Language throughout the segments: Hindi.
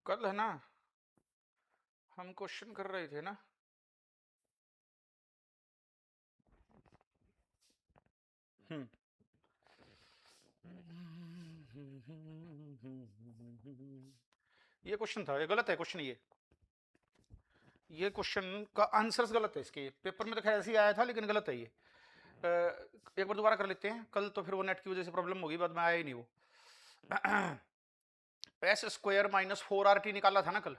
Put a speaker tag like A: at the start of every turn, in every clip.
A: कल है ना, हम क्वेश्चन कर रहे थे ना। ये क्वेश्चन था, ये गलत है क्वेश्चन। ये क्वेश्चन का आंसर्स गलत है इसके। पेपर में तो खैर ऐसे ही आया था, लेकिन गलत है ये। एक बार दोबारा कर लेते हैं। कल तो फिर वो नेट की वजह से प्रॉब्लम होगी, बाद में आया ही नहीं वो। एस स्क्वायर माइनस 4RT निकाला था ना कल।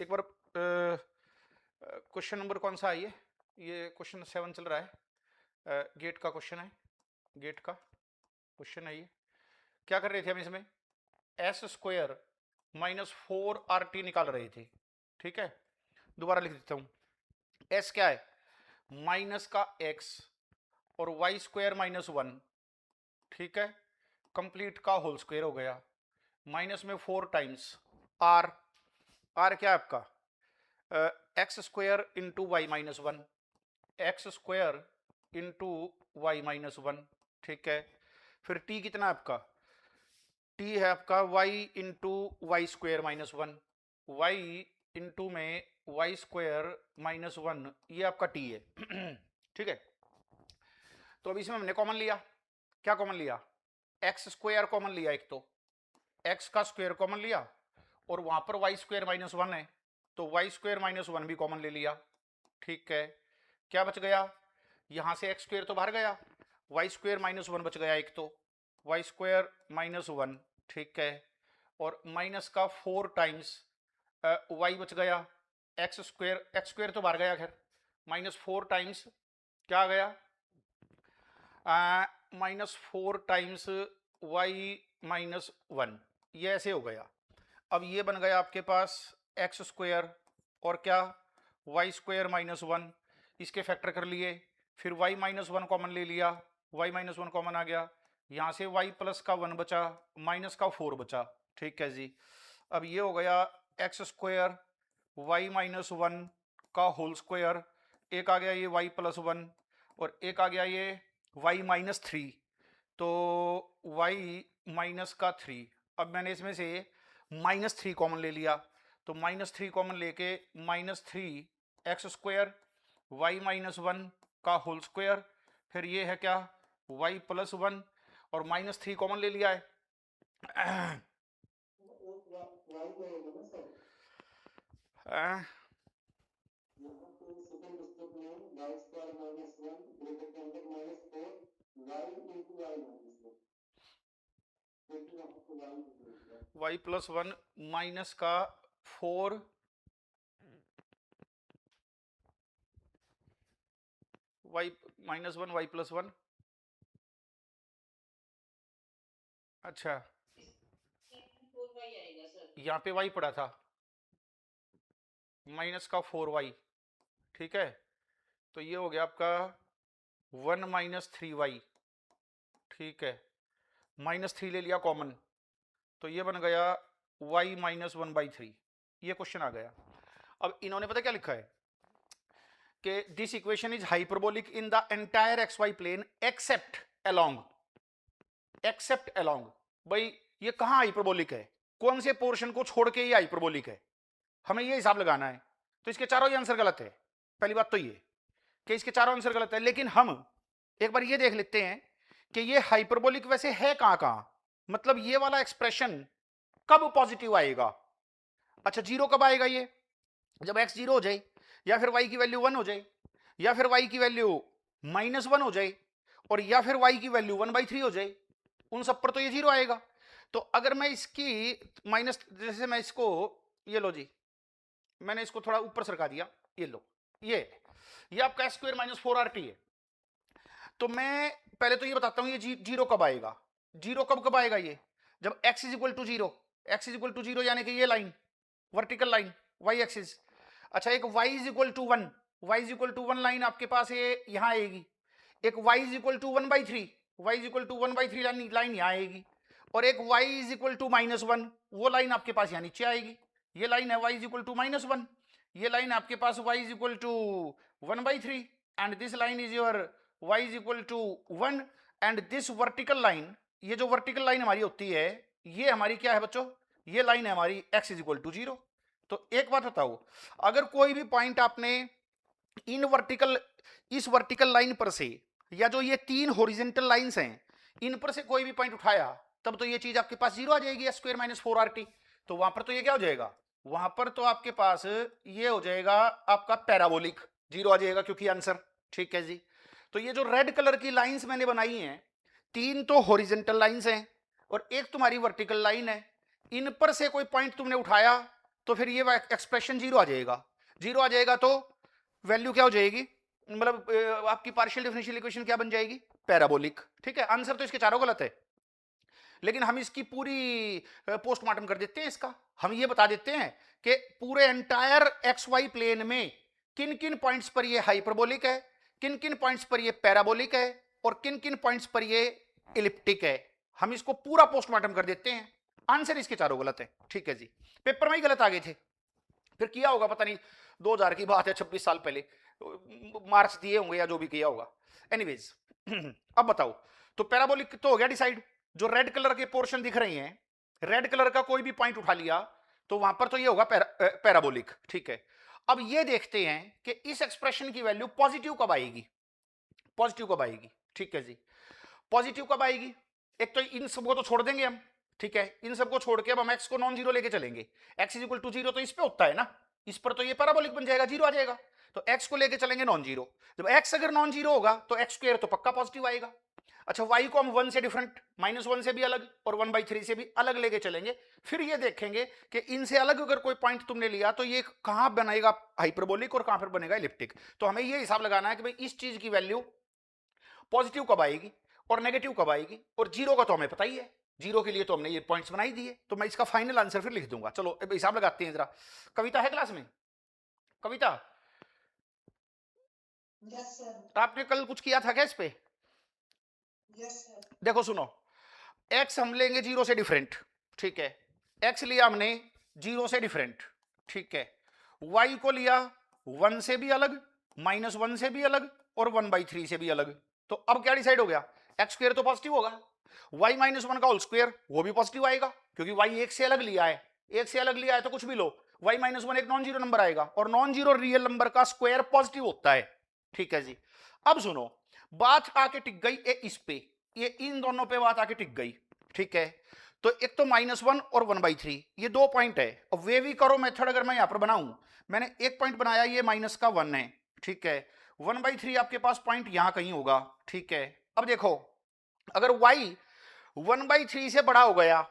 A: एक बार क्वेश्चन नंबर कौन सा है ये क्वेश्चन 7 चल रहा है। गेट का क्वेश्चन है, गेट का क्वेश्चन है ये। क्या कर रहे थे हम इसमें? एस स्क्वायर माइनस 4RT निकाल रहे थे। ठीक है, दोबारा लिख देता हूं। एस क्या है? माइनस का एक्स और वाई स्क्वायर माइनस 1। ठीक है, कंप्लीट का होल स्क्वायर हो गया। माइनस में 4 टाइम्स आर। आर क्या है आपका? X square into Y minus 1, X square into Y minus 1। ठीक है, फिर टी कितना है आपका? टी है आपका Y into Y square minus 1, Y into में वाई स्क्वायर माइनस 1, ये आपका टी है। ठीक है, तो अब इसमें हमने कॉमन लिया। क्या कॉमन लिया? एक्स स्क्वायर कॉमन लिया। एक तो एक्स का स्क्वायर कॉमन लिया, और वहां पर वाई स्क्वायर माइनस 1 है, तो वाई स्क्वायर माइनस 1 भी कॉमन ले लिया। ठीक है, क्या बच गया? यहां से एक्स स्क्वायर तो बाहर गया, वाई स्क्वायर माइनस 1 बच गया एक तो, वाई स्क्वायर माइनस 1। ठीक है, और माइनस का 4 टाइम्स वाई बच गया। एक्स स्क्वायर तो बाहर गया, खैर माइनस 4 टाइम्स क्या आ गया? -4 टाइम्स वाई माइनस 1, ये ऐसे हो गया। अब ये बन गया आपके पास एक्स स्क्वायर और क्या? Y square minus 1। इसके फैक्टर कर लिए, फिर वाई माइनस 1 कॉमन ले लिया, वाई माइनस 1 कॉमन आ गया। यहाँ से वाई प्लस का 1 बचा, माइनस का 4 बचा। ठीक है जी, अब ये हो गया एक्स स्क्वायर वाई माइनस 1 का होल स्क्वायर। एक आ गया ये वाई प्लस 1, और एक आ गया ये वाई माइनस 3, तो वाई माइनस का 3। अब मैंने इसमें से -3 कॉमन ले लिया, तो -3 कॉमन लेके -3 एक्स स्क्वायर वाई माइनस 1 का होल स्क्वायर, फिर ये है क्या? वाई प्लस 1, और -3 कॉमन ले लिया है। वाई प्लस 1 माइनस का 4 वाई माइनस 1 वाई प्लस 1। अच्छा, यहाँ पे वाई पड़ा था, माइनस का 4y। ठीक है, तो ये हो गया आपका 1 माइनस 3y। ठीक है, -3 ले लिया कॉमन, तो ये बन गया y माइनस 1/3। ये क्वेश्चन आ गया। अब इन्होंने पता क्या लिखा है कि this equation is hyperbolic in the entire xy plane except along. Except along, भाई ये कहां हाइपरबोलिक है? कौन से पोर्शन को छोड़ के ये हाइपरबोलिक है? हमें ये हिसाब लगाना है। तो इसके चारों ही आंसर गलत है। पहली बात तो ये कि इसके चारों आंसर गलत है, लेकिन हम एक बार ये देख लेते हैं कि ये हाइपरबोलिक वैसे है कहां कहां। मतलब ये वाला एक्सप्रेशन कब पॉजिटिव आएगा? अच्छा, जीरो कब आएगा? ये जब x 0 हो जाए, या फिर y की वैल्यू 1 हो जाए, या फिर y की वैल्यू -1 हो जाए, और या फिर y की वैल्यू 1/3 हो जाए। उन सब पर तो ये जीरो आएगा। तो अगर मैं इसकी माइनस, जैसे मैं इसको, ये लो जी, मैंने इसको थोड़ा ऊपर सरका दिया, ये लो, ये आपका s स्क्वायर माइनस 4RT है। तो मैं पहले तो ये बताता हूं, ये जीरो कब आएगा? जीरो कब आएगा? ये जब x is equal to zero. X is equal to zero यानी कि ये line, vertical line, Y axis. अच्छा, एक y is equal to 1, y is equal to 1 line आपके पास ये यहां आएगी। एक y is equal to 1/3, y is equal to 1/3 line यहां आएगी। और एक y इज इक्वल टू -1, वो लाइन आपके पास यहां नीचे आएगी। ये लाइन है y इज इक्वल टू -1, ये लाइन आपके पास y is equal to 1/3, and this line is your y is equal to 1, and this vertical line, ये जो वर्टिकल लाइन हमारी होती है, ये हमारी क्या है बच्चों? ये लाइन है हमारी x इज इक्वल टू 0। तो एक बात बताओ, अगर कोई भी पॉइंट आपने इन वर्टिकल, इस वर्टिकल लाइन पर से, या जो ये तीन हॉरिजॉन्टल लाइंस हैं इन पर से कोई भी पॉइंट उठाया, तब तो ये चीज आपके पास जीरो आ जाएगी, स्क्वायर माइनस 4RT। तो वहां पर तो ये क्या हो जाएगा, वहां पर तो आपके पास ये हो जाएगा आपका पैराबोलिक, जीरो आ जाएगा क्योंकि आंसर। ठीक है जी। तो ये जो रेड कलर की लाइंस मैंने बनाई हैं, तीन तो हॉरिजॉन्टल लाइंस हैं और एक तुम्हारी वर्टिकल लाइन है, इन पर से कोई पॉइंट तुमने उठाया तो फिर ये एक्सप्रेशन जीरो आ जाएगा। जीरो आ जाएगा तो वैल्यू क्या हो जाएगी, मतलब आपकी पार्शियल डिफरेंशियल इक्वेशन क्या बन जाएगी, पैराबोलिक। ठीक है, आंसर तो इसके चारों गलत है, लेकिन हम इसकी पूरी पोस्टमार्टम कर देते हैं। इसका हम ये बता देते हैं कि पूरे एंटायर एक्स वाई प्लेन में किन किन पॉइंट्स पर ये हाइपरबोलिक है, किन किन पॉइंट्स पर ये पैराबोलिक है और किन किन पॉइंट्स पर ये इलिप्टिक है। हम इसको पूरा पोस्टमार्टम कर देते हैं, आंसर इसके चारों गलत है। ठीक है जी, पेपर में ही गलत आ गए थे, फिर किया होगा पता नहीं, 2000 की बात है, 26 साल पहले मार्क्स दिए होंगे या जो भी किया होगा। एनीवेज अब बताओ, तो पैराबोलिक तो हो गया डिसाइड। जो रेड कलर के पोर्शन दिख रहे हैं, रेड कलर का कोई भी पॉइंट उठा लिया तो वहां पर तो ये होगा पैराबोलिक। ठीक है, अब ये देखते हैं कि इस एक्सप्रेशन की वैल्यू पॉजिटिव कब आएगी, पॉजिटिव कब आएगी। ठीक है जी, पॉजिटिव कब आएगी, एक तो इन सबको तो छोड़ देंगे हम। ठीक है, इन सबको छोड़ के अब हम एक्स को नॉन जीरो लेके चलेंगे, X is equal to zero तो इस पे होता है ना, इस पर तो ये पैराबोलिक बन जाएगा, जीरो आ जाएगा। तो एक्स को लेके चलेंगे नॉन जीरो, जब एक्स अगर नॉन जीरो होगा तो एक्स स्क्वायर तो पक्का पॉजिटिव आएगा। अच्छा, वाई को हम 1 से डिफरेंट, -1 से भी अलग और 1/3 से भी अलग लेके चलेंगे, फिर ये देखेंगे कि इनसे अलग अगर कोई पॉइंट तुमने लिया तो ये कहां बनेगा हाइपरबोलिक और कहां पर बनेगा इलिप्टिक। तो हमें ये हिसाब लगाना है कि भाई इस चीज की वैल्यू पॉजिटिव कब आएगी और नेगेटिव कब आएगी, और जीरो का तो हमें पता ही है, जीरो के लिए तो हमने ये पॉइंट्स बनाई दिए। तो मैं इसका फाइनल आंसर फिर लिख दूंगा। चलो अब हिसाब लगाते हैं जरा। कविता है क्लास में, कविता
B: यस सर।
A: आपने कल कुछ किया था क्या इस पे?
B: Yes sir.
A: देखो सुनो, एक्स हम लेंगे जीरो से डिफरेंट। ठीक है, एक्स लिया हमने जीरो से डिफरेंट। ठीक है, वाई को लिया 1 से भी अलग, -1 से भी अलग और 1/3 से भी अलग। तो अब क्या डिसाइड हो गया, एक्स स्क्वायर तो पॉजिटिव होगा, वाई -1 का होल स्क्वायर वो भी पॉजिटिव आएगा क्योंकि वाई एक से अलग लिया है, एक से अलग लिया है तो कुछ भी लो, वाई -1 एक नॉन जीरो नंबर आएगा और नॉन जीरो रियल नंबर का स्क्वायर पॉजिटिव होता है। ठीक है जी, अब सुनो, बात आके टिक गई इस पे, ये इन दोनों पे बात आके टिक गई। ठीक है, तो एक तो -1 और 1/3 ये दो पॉइंट है। अब वे भी करो मेथड अगर मैं यहां पर बनाऊं, मैंने एक पॉइंट बनाया, ये -1 है। ठीक है, 1/3 आपके पास पॉइंट यहां कहीं होगा। ठीक है, अब देखो, अगर y 1/3 से बड़ा हो गया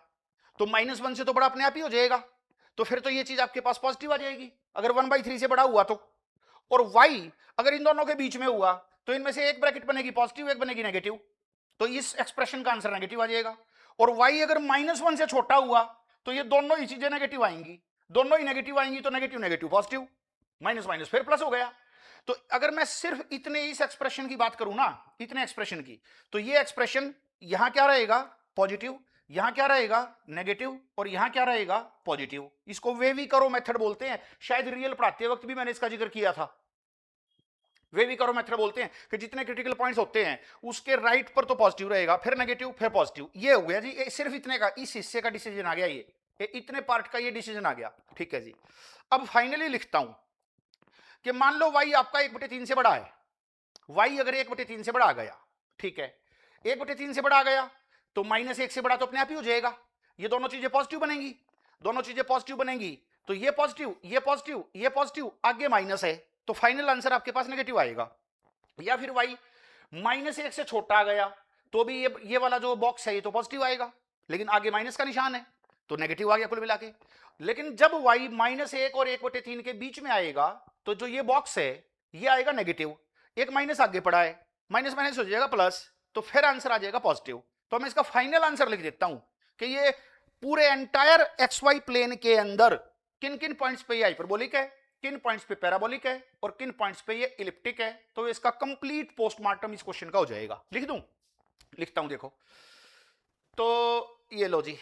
A: तो -1 से तो बड़ा अपने आप ही हो जाएगा, तो फिर तो ये चीज आपके पास पॉजिटिव आ जाएगी अगर 1/3 से बड़ा हुआ तो। और y अगर इन दोनों के बीच में हुआ तो इनमें से एक ब्रैकेट बनेगी पॉजिटिव, एक बनेगी नेगेटिव, तो इस एक्सप्रेशन का आंसर नेगेटिव आ जाएगा। और y अगर -1 से छोटा हुआ तो ये दोनों ही चीजें नेगेटिव आएंगी, दोनों ही नेगेटिव आएंगी तो negative negative positive, minus minus फिर प्लस हो गया। तो अगर मैं सिर्फ इतने इस एक्सप्रेशन की बात करूं ना, इतने एक्सप्रेशन की, तो ये एक्सप्रेशन यहां क्या रहेगा, पॉजिटिव, यहां क्या रहेगा, नेगेटिव, और यहां क्या रहेगा, पॉजिटिव। इसको वे भी करो मेथड बोलते हैं, शायद रियल पढ़ाते वक्त भी मैंने इसका जिक्र किया था। वे भी करो मेथड बोलते हैं कि जितने क्रिटिकल पॉइंट्स होते हैं उसके राइट पर तो पॉजिटिव रहेगा, फिर नेगेटिव, फिर पॉजिटिव। ये हो गया जी, ये सिर्फ इतने का, इस हिस्से का डिसीजन आ गया, ये इतने पार्ट का ये डिसीजन आ गया। ठीक है जी, अब फाइनली लिखता हूं कि मान लो y आपका 1/3 से बड़ा है, y अगर 1/3 से बड़ा आ गया, ठीक है, 1/3 से बड़ा आ गया तो -1 से बड़ा तो अपने आप ही हो जाएगा, ये दोनों चीजें पॉजिटिव बनेंगी, दोनों चीजें पॉजिटिव बनेंगी तो ये पॉजिटिव, ये पॉजिटिव, ये पॉजिटिव, आगे माइनस है तो फाइनल आंसर आपके पास नेगेटिव आएगा। या फिर y -1 से छोटा आ गया तो भी ये वाला जो बॉक्स है ये तो पॉजिटिव आएगा, लेकिन आगे माइनस का निशान है तो नेगेटिव आ गया कुल मिला के। लेकिन जब y -1 और 1/3 के बीच में आएगा तो जो ये बॉक्स है ये आएगा नेगेटिव, एक माइनस आगे पड़ा है, माइनस माइनस हो जाएगा प्लस, तो फिर आंसर आ जाएगा पॉजिटिव। तो मैं इसका फाइनल आंसर लिख देता हूं कि ये पूरे एंटायर एक्स वाई प्लेन के अंदर किन किन पॉइंट्स पे ये हाइपरबोलिक है, किन पॉइंट्स पे पैराबोलिक है और किन पॉइंट्स पे ये इलिप्टिक है। तो इसका कंप्लीट पोस्टमार्टम इस क्वेश्चन का हो जाएगा। लिख दूं, लिखता हूं, देखो तो ये लो जी,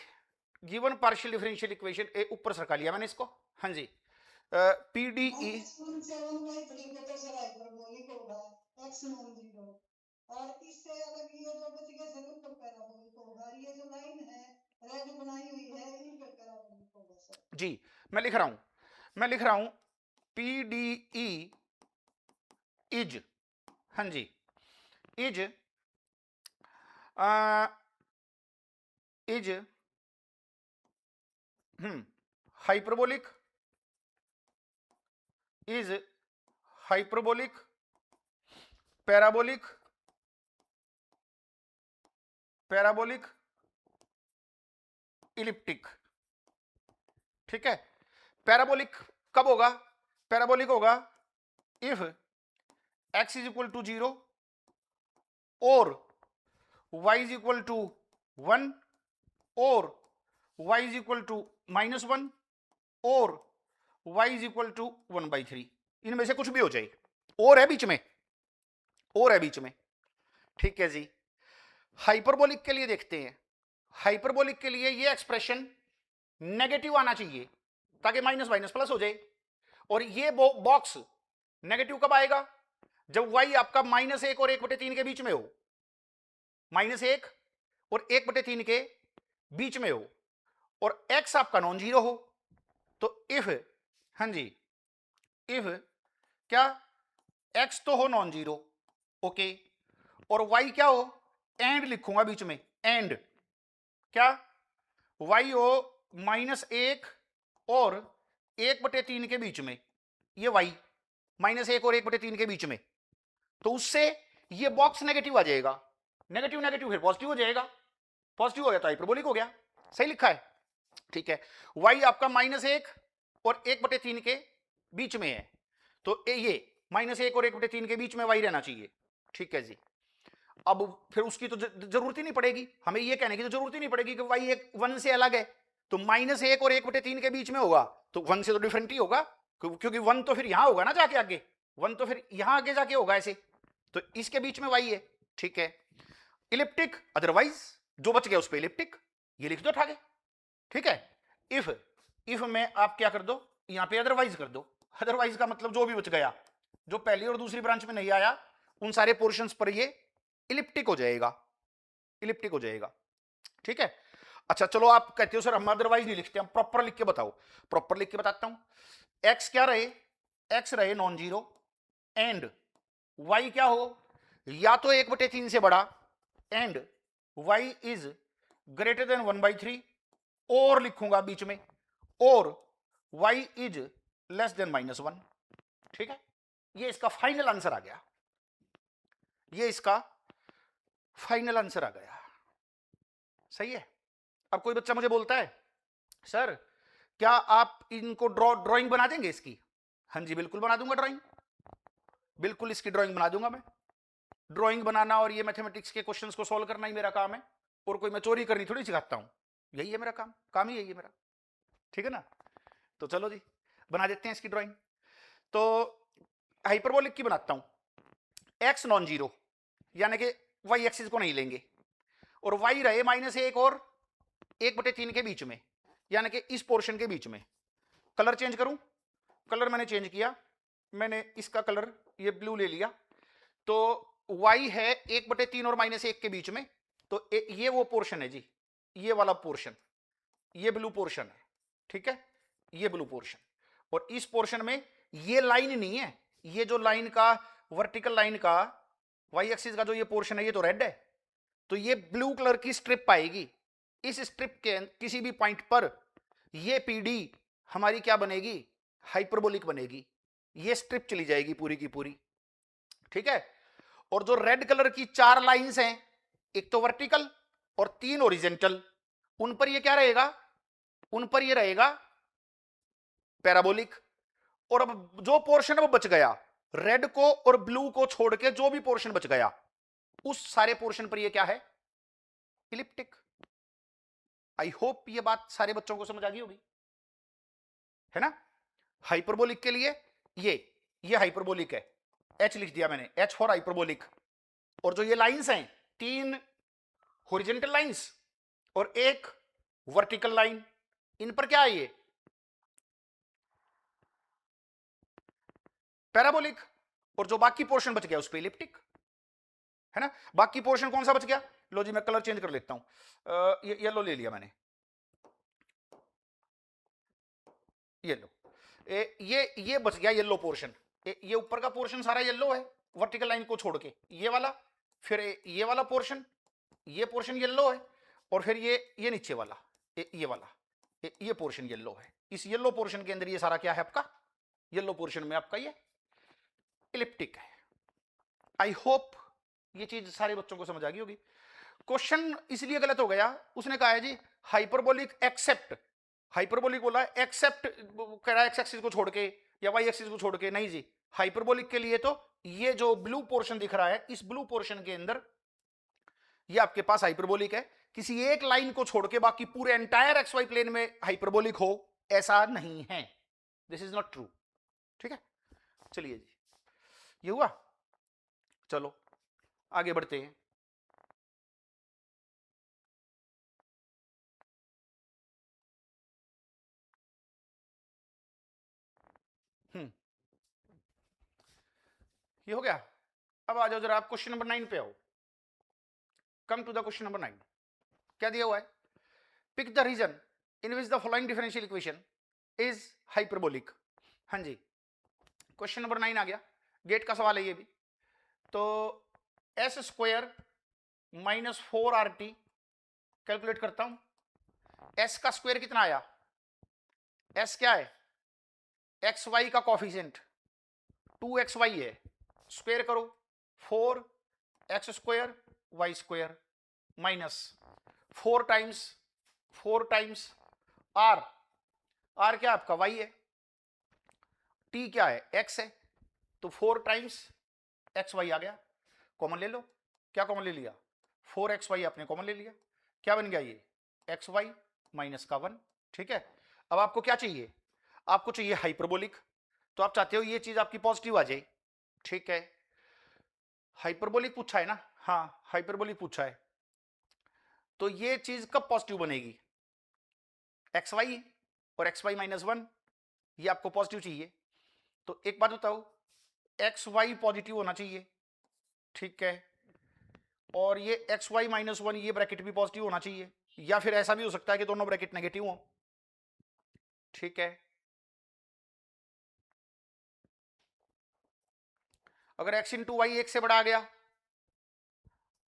A: गिवन पार्शियल डिफरेंशियल इक्वेशन ए ऊपर सरका लिया मैंने इसको। हाँ जी, PDE
B: और इससे अलग ये जो बच गए सर ऊपर पैराबोलिक होगा, ये जो लाइन है रेड बनाई हुई है इन पे पैराबोलिक होगा सर।
A: जी मैं लिख रहा हूं, मैं लिख रहा हूं PDE इज, हाँ जी, is is hyperbolic, is hyperbolic, parabolic, parabolic, elliptic. ठीक है, पैराबोलिक कब होगा? पैराबोलिक होगा if x is equal to 0 और y इज इक्वल टू 1 और y इज इक्वल टू -1 और y इज इक्वल टू 1/3। इनमें से कुछ भी हो जाए, और है बीच में, और है बीच में। ठीक है जी। हाइपरबोलिक के लिए देखते हैं। हाइपरबोलिक के लिए ये एक्सप्रेशन नेगेटिव आना चाहिए ताकि माइनस माइनस प्लस हो जाए। और ये बॉक्स नेगेटिव कब आएगा? जब y आपका -1 और 1/3 के बीच में हो, -1 और 1/3 के बीच में हो, और x आपका नॉन जीरो हो। तो इफ, हाँ जी, इफ क्या, x तो हो नॉन जीरो, ओके, और y क्या हो, एंड लिखूंगा बीच में, एंड क्या, y हो -1 और 1/3 के बीच में, ये y -1 और 1/3 के बीच में, तो उससे ये बॉक्स नेगेटिव आ जाएगा। नेगेटिव नेगेटिव फिर पॉजिटिव हो जाएगा, पॉजिटिव हो गया तो हाइपरबोलिक हो गया। सही लिखा है? ठीक है, y आपका -1 और 1/3 के बीच में है, तो ये -1 और 1/3 के बीच में y रहना चाहिए। ठीक है जी। अब फिर उसकी तो जरूरत ही नहीं पड़ेगी, हमें ये कहने की तो जरूरत ही नहीं पड़ेगी कि y 1 से अलग है, तो -1 और 1/3 के बीच में होगा तो 1 से तो डिफरेंट ही होगा, क्योंकि 1 तो फिर यहां होगा ना जाके आगे, 1 तो फिर यहां आगे जाके होगा ऐसे, तो इसके बीच में y है। ठीक है, इलिप्टिक, अदरवाइज जो बच गया उस पर इलिप्टिक, ये लिख दो ठाके। ठीक है, इफ में आप क्या कर दो, यहां पे अदरवाइज कर दो। अदरवाइज का मतलब जो भी बच गया, जो पहली और दूसरी ब्रांच में नहीं आया, उन सारे पोर्शंस पर ये इलिप्टिक हो जाएगा, इलिप्टिक हो जाएगा। ठीक है, अच्छा चलो, आप कहते हो सर हम अदरवाइज नहीं लिखते, हम प्रॉपर लिख के बताओ। प्रॉपर लिख के बताता हूं। एक्स क्या रहे, एक्स रहे नॉन जीरो, एंड वाई क्या हो, या तो 1/3 से बड़ा, and Y is greater than 1/3, और लिखूंगा बीच में, और y इज लेस देन -1। ठीक है, ये इसका फाइनल आंसर आ गया, ये इसका फाइनल आंसर आ गया। सही है। अब कोई बच्चा मुझे बोलता है सर क्या आप इनको ड्राइंग बना देंगे इसकी? हाँ जी बिल्कुल बना दूंगा ड्राइंग, बिल्कुल इसकी ड्राइंग बना दूंगा मैं। ड्राइंग बनाना और ये मैथमेटिक्स के क्वेश्चंस को सॉल्व करना ही मेरा काम है, और कोई मैं चोरी करनी थोड़ी सिखाता हूं, यही है मेरा काम, काम ही यही है मेरा। ठीक है ना, तो चलो जी बना देते हैं इसकी ड्राइंग। तो हाइपरबोलिक की बनाता हूं। एक्स नॉन जीरो, यानी कि वाई एक्सिस को नहीं लेंगे, और वाई रहे -1 और 1/3 के बीच में, यानी कि इस पोर्शन के बीच में। कलर चेंज करूं, कलर मैंने चेंज किया, मैंने इसका कलर ये ब्लू ले लिया, तो y है 1/3 और -1 के बीच में, तो ये वो पोर्शन है जी, ये वाला पोर्शन, ये ब्लू पोर्शन है। ठीक है, ये ब्लू पोर्शन, और इस पोर्शन में ये लाइन नहीं है, ये जो लाइन का वर्टिकल लाइन का वाई एक्सिस का जो ये पोर्शन है ये तो रेड है, तो ये ब्लू कलर की स्ट्रिप आएगी। इस स्ट्रिप के किसी भी पॉइंट पर ये पीडी हमारी क्या बनेगी, हाइपरबोलिक बनेगी, ये स्ट्रिप चली जाएगी पूरी की पूरी। ठीक है, और जो रेड कलर की 4 लाइंस हैं, एक तो वर्टिकल और 3 ओरिजेंटल, उन पर ये क्या रहेगा, उन पर ये रहेगा पैराबोलिक। और अब जो पोर्शन अब बच गया, रेड को और ब्लू को छोड़ के जो भी पोर्शन बच गया, उस सारे पोर्शन पर ये क्या है, इलिप्टिक। आई होप ये बात सारे बच्चों को समझ आ गई होगी, है ना। हाइपरबोलिक के लिए ये हाइपरबोलिक है, एच लिख दिया मैंने, एच फॉर हाइपरबोलिक। और जो ये लाइंस हैं, 3 हॉरिजॉन्टल लाइंस और 1 वर्टिकल लाइन, इन पर क्या है, ये पैराबोलिक। और जो बाकी पोर्शन बच गया उस पर इलिप्टिक, है ना। बाकी पोर्शन कौन सा बच गया, लो जी मैं कलर चेंज कर लेता हूं, ये येलो ले लिया मैंने, ये लो, ये बच गया येलो पोर्शन, ये ऊपर का पोर्शन सारा येलो है वर्टिकल लाइन को छोड़ के, ये वाला, फिर ये वाला पोर्शन, ये पोर्शन येलो है, और फिर ये नीचे वाला, ये वाला, ये पोर्शन येलो है। इस येलो पोर्शन के अंदर ये सारा क्या है आपका, येलो पोर्शन में आपका ये इलिप्टिक है। आई होप ये चीज सारे बच्चों को समझ आ गई होगी। क्वेश्चन इसलिए गलत हो गया, उसने कहा है जी हाइपरबोलिक एक्सेप्ट, हाइपरबोलिक बोला एक्सेप्ट, कह रहा है एक्स एक्सिस को छोड़ के या वाई एक्सिस को छोड़ के, नहीं जी, हाइपरबोलिक के लिए तो ये जो ब्लू पोर्शन दिख रहा है, इस ब्लू पोर्शन के अंदर ये आपके पास हाइपरबोलिक है। किसी एक लाइन को छोड़ के बाकी पूरे एंटायर एक्स वाई प्लेन में हाइपरबोलिक हो, ऐसा नहीं है, दिस इज नॉट ट्रू। ठीक है, चलिए जी, ये हुआ। चलो आगे बढ़ते हैं। ये हो गया। अब आ जाओ जरा आप क्वेश्चन नंबर 9 पे आओ। Come to the question number 9। क्या दिया हुआ है, pick the region in which the following differential equation is hyperbolic. हाँ जी, क्वेश्चन नंबर 9 आ गया, गेट का सवाल है ये भी। तो S square minus 4RT calculate करता हूं। एस का स्क्वायर कितना आया, एस क्या है, एक्स वाई का कॉफिशिएंट 2xy है, स्क्वायर करो 4x square Y square minus 4 times R, R क्या आपका y है, t क्या है x है, तो 4 टाइम्स xy आ गया। कॉमन ले लो, क्या कॉमन ले लिया, 4xy आपने कॉमन ले लिया, क्या बन गया ये xy माइनस का 1। ठीक है, अब आपको क्या चाहिए, आपको चाहिए हाइपरबोलिक, तो आप चाहते हो ये चीज आपकी पॉजिटिव आ जाए। ठीक है, हाइपरबोलिक पूछा है ना, हाँ हाइपरबोलिक पूछा है, तो ये चीज कब पॉजिटिव बनेगी, एक्स वाई और एक्स वाई माइनस 1, ये आपको पॉजिटिव चाहिए। तो एक बात बताओ, एक्स वाई पॉजिटिव होना चाहिए, ठीक है, और ये एक्स वाई माइनस 1 ये ब्रैकेट भी पॉजिटिव होना चाहिए, या फिर ऐसा भी हो सकता है कि दोनों ब्रैकेट नेगेटिव हो। ठीक है, अगर एक्स इंटू वाई एक से बड़ा आ गया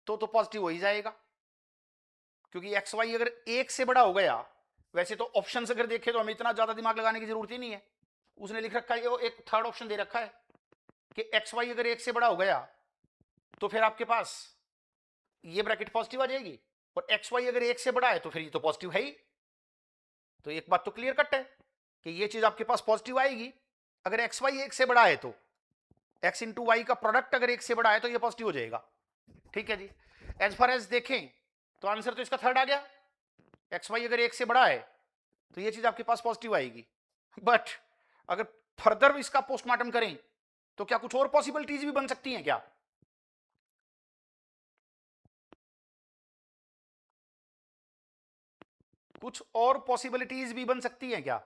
A: तो पॉजिटिव हो ही जाएगा, क्योंकि एक्स वाई अगर एक से बड़ा हो गया, वैसे तो ऑप्शन अगर देखे तो हमें इतना ज्यादा दिमाग लगाने की जरूरत ही नहीं है, उसने लिख रखा है, वो एक थर्ड ऑप्शन दे रखा है कि एक्स वाई अगर एक से बड़ा हो गया तो फिर आपके पास ये ब्रैकेट पॉजिटिव आ जाएगी, और एक्स वाई अगर एक से बड़ा है तो फिर ये तो पॉजिटिव है ही। तो एक बात तो क्लियर कट है कि ये चीज आपके पास पॉजिटिव आएगी, अगर एक्स वाई एक से बड़ा है तो एक्स इंटू वाई का प्रोडक्ट अगर एक से बड़ा है तो ये पॉजिटिव हो जाएगा। ठीक है जी, एज फार एज देखें तो आंसर तो इसका थर्ड आ गया, एक्स वाई अगर एक से बड़ा है तो ये चीज आपके पास पॉजिटिव आएगी। बट अगर फर्दर इसका पोस्टमार्टम करें तो क्या कुछ और पॉसिबिलिटीज भी बन सकती हैं क्या, कुछ और पॉसिबिलिटीज भी बन सकती हैं क्या,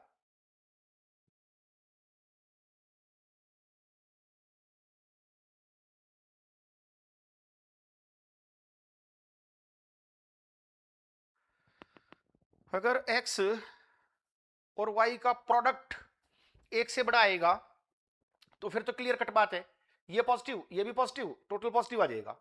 A: अगर x और y का प्रोडक्ट एक से बड़ा आएगा तो फिर तो क्लियर कट बात है, ये पॉजिटिव ये भी पॉजिटिव, टोटल पॉजिटिव आ जाएगा।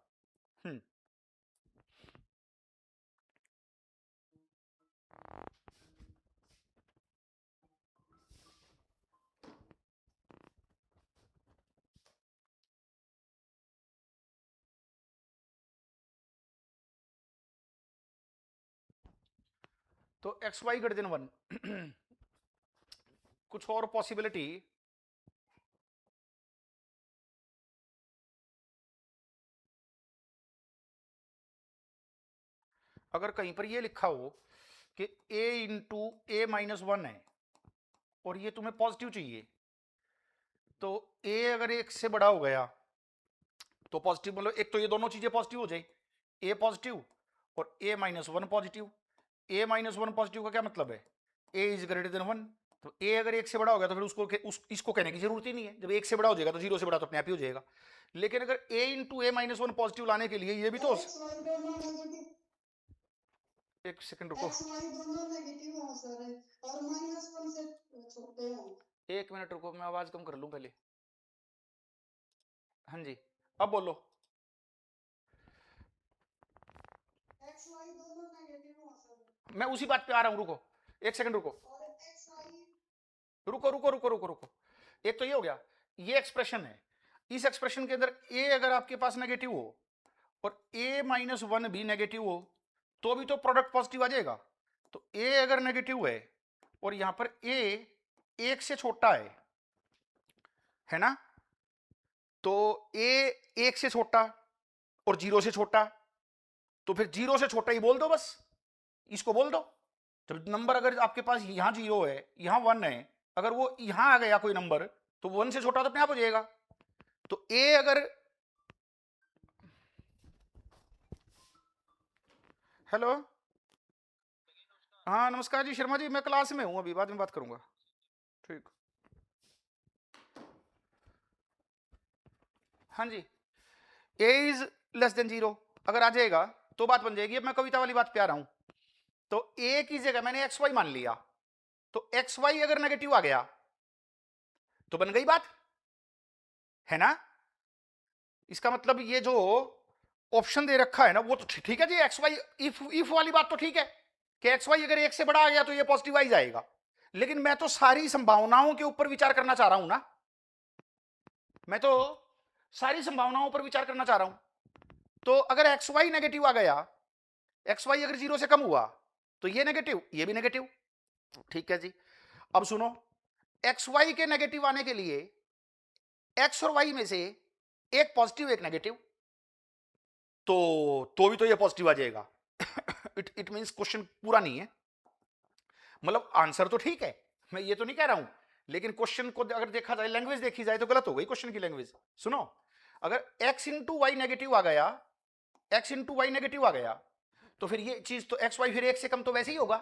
A: तो एक्स वाई ग्रेटर देन 1 कुछ और पॉसिबिलिटी, अगर कहीं पर ये लिखा हो कि a इंटू ए माइनस 1 है और ये तुम्हें पॉजिटिव चाहिए, तो a अगर एक से बड़ा हो गया तो पॉजिटिव, मतलब एक तो ये दोनों चीजें पॉजिटिव हो जाए, a पॉजिटिव और a minus 1 positive. a minus 1 positive का क्या मतलब है, a इज ग्रेटर देन 1, तो a अगर एक से बड़ा हो गया तो फिर इसको कहने की जरूरत ही नहीं है, जब एक से बड़ा हो जाएगा तो जीरो से बड़ा तो अपने आप ही हो जाएगा। लेकिन अगर a into A minus 1 positive लाने के लिए ये भी तो,
B: एक्स वाई दोनों नेगेटिव,
A: एक सेकंड रुको,
B: एक्स वाई दोनों नेगेटिव हो सर, और माइनस 1 से छोटे हो।
A: एक मिनट रुको, मैं आवाज कम कर लूं पहले। हाँ जी, अब बोलो।
B: एक्स वाई दोनों नेगेटिव हो सर।
A: मैं उसी बात पे आ रहा हूं, रुको एक सेकंड रुको,
B: और एक्स वाई
A: रुको रुको रुको रुको रुको। एक तो ये हो गया, ये एक्सप्रेशन है, इस एक्सप्रेशन के अंदर ए अगर आपके पास नेगेटिव हो और a माइनस वन भी नेगेटिव हो तो भी तो प्रोडक्ट पॉजिटिव आ जाएगा। तो a अगर नेगेटिव है और यहां पर a एक से छोटा है ना, तो a एक से छोटा और जीरो से छोटा, तो फिर जीरो से छोटा ही बोल दो, बस इसको बोल दो। जब नंबर अगर आपके पास यहां जीरो है यहां वन है, अगर वो यहां आ गया कोई नंबर तो वन से छोटा तो अपने आप हो जाएगा। तो a अगर, हेलो, हाँ नमस्कार जी शर्मा जी, मैं क्लास में हूं अभी, बाद में बात करूंगा। ठीक, हाँ जी, a is less than zero अगर आ जाएगा तो बात बन जाएगी। अब मैं कविता वाली बात पे आ रहा हूं। तो a की जगह मैंने एक्स वाई मान लिया, तो एक्स वाई अगर नेगेटिव आ गया तो बन गई बात, है ना। इसका मतलब ये जो ऑप्शन दे रखा है ना वो तो ठीक है जी, एक्स वाई इफ वाली बात तो ठीक है कि एक्स वाई अगर एक से बड़ा आ गया तो ये पॉजिटिव आई जाएगा, लेकिन मैं तो सारी संभावनाओं के ऊपर विचार करना चाह रहा हूं ना, मैं तो सारी संभावनाओं पर विचार करना चाह रहा हूं। तो अगर एक्स वाई नेगेटिव आ गया, एक्स वाई अगर जीरो से कम हुआ तो ये नेगेटिव ये भी नेगेटिव, ठीक है जी। अब सुनो, एक्स वाई के नेगेटिव आने के लिए एक्स और वाई में से एक पॉजिटिव एक नेगेटिव, तो भी तो ये पॉजिटिव आ जाएगा। इट मींस क्वेश्चन पूरा नहीं है, मतलब आंसर तो ठीक है, मैं ये तो नहीं कह रहा हूं, लेकिन क्वेश्चन को अगर देखा जाए, लैंग्वेज देखी जाए तो गलत हो गई क्वेश्चन की लैंग्वेज। सुनो, अगर x इंटू वाई नेगेटिव आ गया, x इंटू वाई नेगेटिव आ गया, तो फिर ये चीज तो एक्स वाई फिर एक से कम तो वैसे ही होगा,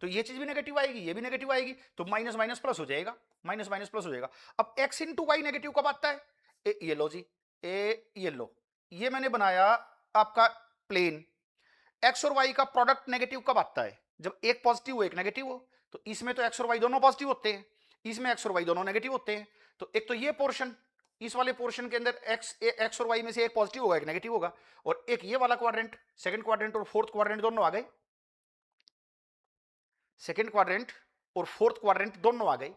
A: तो ये चीज भी नेगेटिव आएगी ये भी नेगेटिव आएगी, तो माइनस माइनस प्लस हो जाएगा, माइनस माइनस प्लस हो जाएगा। अब x इंटू वाई नेगेटिव कब आता है, ये लो जी, ये लो, ये मैंने बनाया आपका प्लेन। एक्स और वाई का प्रोडक्ट नेगेटिव कब आता है, जब एक पॉजिटिव हो एक नेगेटिव हो, तो इसमें तो एक्स और वाई दोनों पॉजिटिव होते हैं, इसमें एक्स और वाई दोनों नेगेटिव होते हैं। तो एक तो ये पोर्शन, इस वाले पोर्शन के अंदर एक्स और वाई में से एक पॉजिटिव होगा एक नेगेटिव होगा, और एक ये वाला क्वाड्रेंट, सेकंड क्वाड्रेंट और फोर्थ क्वाड्रेंट दोनों आ गए, सेकंड क्वाड्रेंट और फोर्थ क्वाड्रेंट दोनों आ गए।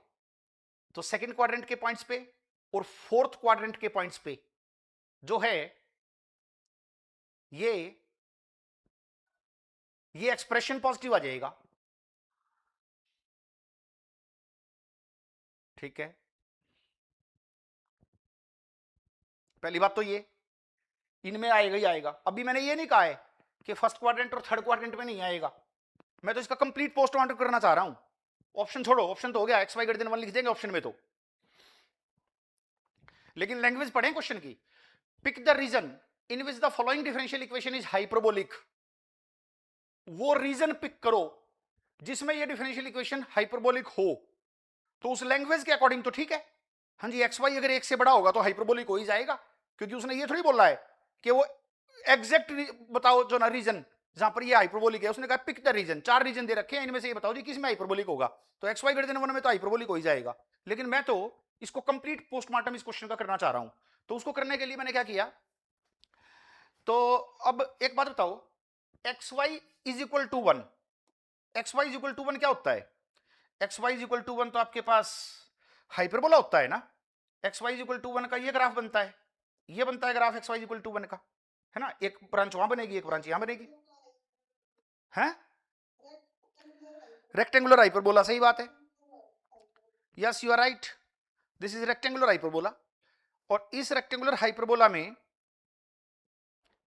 A: तो सेकंड क्वाड्रेंट के पॉइंट्स पे और फोर्थ क्वाड्रेंट के पॉइंट्स पे जो है ये एक्सप्रेशन पॉजिटिव आ जाएगा, ठीक है। पहली बात तो ये इनमें आएगा ही आएगा। अभी मैंने ये नहीं कहा है कि फर्स्ट क्वाड्रेंट और थर्ड क्वाड्रेंट में नहीं आएगा, मैं तो इसका कंप्लीट पोस्टमार्टम करना चाह रहा हूं। ऑप्शन छोड़ो, ऑप्शन तो हो गया, एक्स वाई ग्रेटर देन 1 लिख देंगे ऑप्शन में तो, लेकिन लैंग्वेज पढ़ें क्वेश्चन की। Pick the region in which the following differential equation is hyperbolic, वो रीजन पिक करो जिसमें ये डिफरेंशियल इक्वेशन हाइपरबोलिक हो, तो उस लैंग्वेज के अकॉर्डिंग तो ठीक है। हाँ जी, एक्स वाई अगर एक से बड़ा होगा तो हाइपरबोलिक हो ही जाएगा, क्योंकि उसने ये थोड़ी बोला है कि वो एग्जैक्ट बताओ जो ना रीजन जहां पर ये हाइपरबोलिक है, उसने कहा पिक द रीजन, 4 रीजन दे रखे हैं, इनमें से ये बताओ जी किसमें हाइपरबोलिक होगा, तो एक्स वाई ग्रेटर देन 1 में तो हाइपरबोलिक हो ही जाएगा। लेकिन मैं तो इसको कंप्लीट पोस्टमार्टम इस क्वेश्चन का करना चाह रहा हूं, तो उसको करने के लिए मैंने क्या किया, तो अब एक बात बताओ, X Y is equal to 1, X Y is equal to 1 क्या होता है, X Y is equal to 1 तो आपके पास हाइपरबोला होता है ना। X Y is equal to 1 का ये ग्राफ बनता है, ये बनता है graph X Y is equal to 1 का, है ना। एक ब्रांच वहां बनेगी एक ब्रांच यहां बनेगी, है रेक्टेंगुलर हाइपरबोला, सही बात है, yes you are right, this is rectangular hyperbola. और इस रेक्टेंगुलर हाइपरबोला में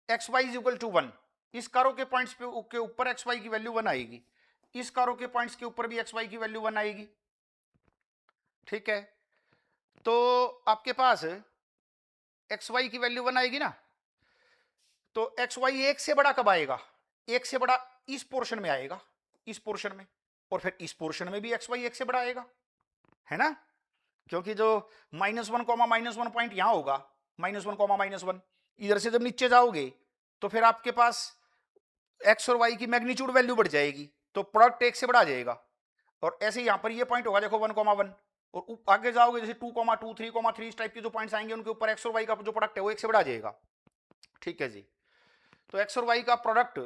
A: X Y is equal to 1, इस कारों के पॉइंट्स के ऊपर एक्स वाई की वैल्यू 1 आएगी, इस कारों के पॉइंट्स के ऊपर भी एक्स वाई की वैल्यू 1 आएगी, ठीक है। तो आपके पास एक्स वाई की वैल्यू 1 आएगी ना, तो एक्स वाई एक से बड़ा कब आएगा, एक से बड़ा इस पोर्शन में आएगा, इस पोर्शन में, और फिर इस पोर्शन में भी एक्स वाई एक से बड़ा आएगा, है ना, क्योंकि जो -1 -1 पॉइंट यहां होगा, -1 इधर से जब नीचे जाओगे तो फिर आपके पास एक्स और वाई की मैग्नीट्यूड वैल्यू बढ़ जाएगी, तो प्रोडक्ट एक से बड़ा आ जाएगा। और ऐसे यहां पर ये पॉइंट होगा देखो 1,1, और आगे जाओगे जैसे 2,2 3,3 इस टाइप के जो पॉइंट्स आएंगे उनके ऊपर एक्स और वाई का जो प्रोडक्ट है वो एक से बढ़ा जाएगा। ठीक है जी, तो एक्स और वाई का प्रोडक्ट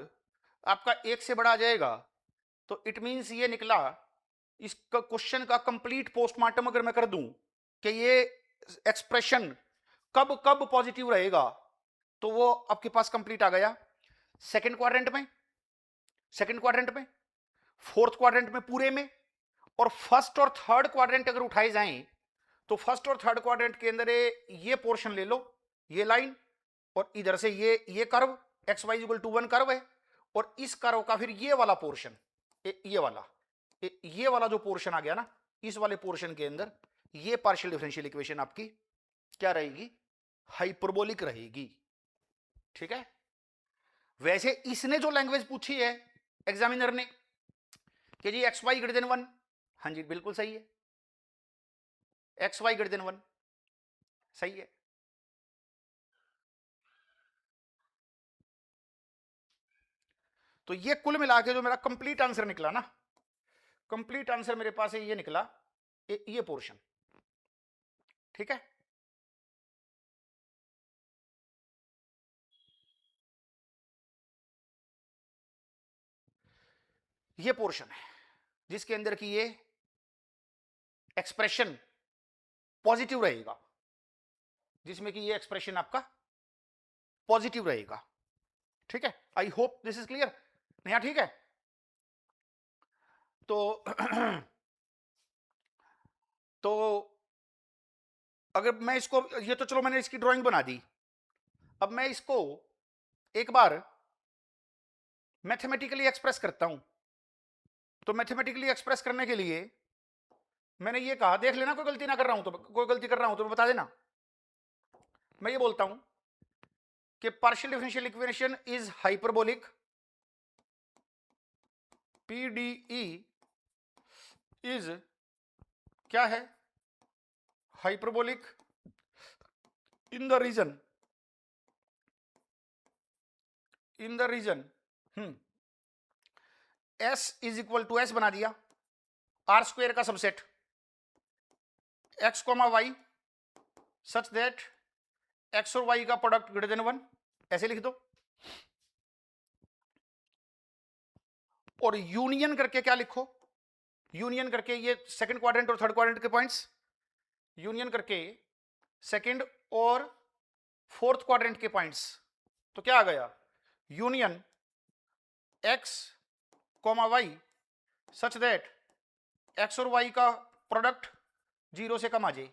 A: आपका एक से बढ़ा जाएगा। तो इट मींस ये निकला, इस क्वेश्चन का कंप्लीट पोस्टमार्टम अगर मैं कर दूं कि ये एक्सप्रेशन कब कब पॉजिटिव रहेगा, तो वो आपके पास कंप्लीट आ गया सेकंड क्वाड्रेंट में, फोर्थ क्वाड्रेंट में पूरे में, और फर्स्ट और थर्ड क्वाड्रेंट अगर उठाए जाएं तो फर्स्ट और थर्ड क्वाड्रेंट के अंदर ये पोर्शन ले लो, ये लाइन, और इधर से ये curve X Y equal to 1 curve है, और इस कर्व का फिर ये वाला पोर्शन, ये वाला जो पोर्शन आ गया ना, इस वाले पोर्शन के अंदर ये पार्शियल डिफरेंशियल इक्वेशन आपकी क्या रहेगी, हाइपरबोलिक रहेगी। ठीक है, वैसे इसने जो लैंग्वेज पूछी है एग्जामिनर ने कि जी एक्स वाई ग्रेटर देन 1, हाँ जी बिल्कुल सही है, एक्स वाई ग्रेटर देन 1 सही है। तो ये कुल मिला के जो मेरा कंप्लीट आंसर निकला ना, कंप्लीट आंसर मेरे पास ये निकला, ये पोर्शन। ठीक है, ये पोर्शन है जिसके अंदर की ये एक्सप्रेशन पॉजिटिव रहेगा, जिसमें कि ये एक्सप्रेशन आपका पॉजिटिव रहेगा। ठीक है, आई होप दिस इज क्लियर। नया ठीक है, तो तो अगर मैं इसको, ये तो चलो मैंने इसकी ड्राइंग बना दी, अब मैं इसको एक बार मैथमेटिकली एक्सप्रेस करता हूं। तो मैथमेटिकली एक्सप्रेस करने के लिए मैंने ये कहा, देख लेना कोई गलती ना कर रहा हूं, तो कोई गलती कर रहा हूं तो बता देना। मैं ये बोलता हूं कि partial differential equation is hyperbolic, PDE is क्या है, hyperbolic in the region S is equal to S बना दिया, आर स्क्वायर का subset X comma Y such that x और वाई का प्रोडक्ट ग्रेटर देन 1, ऐसे लिख दो। और यूनियन करके क्या लिखो, यूनियन करके ये सेकंड क्वाड्रेंट और थर्ड क्वाड्रेंट के पॉइंट्स, यूनियन करके सेकंड और फोर्थ क्वाड्रेंट के पॉइंट्स, तो क्या आ गया, union x comma Y such that x और वाई का प्रोडक्ट 0 से कम आ जाए,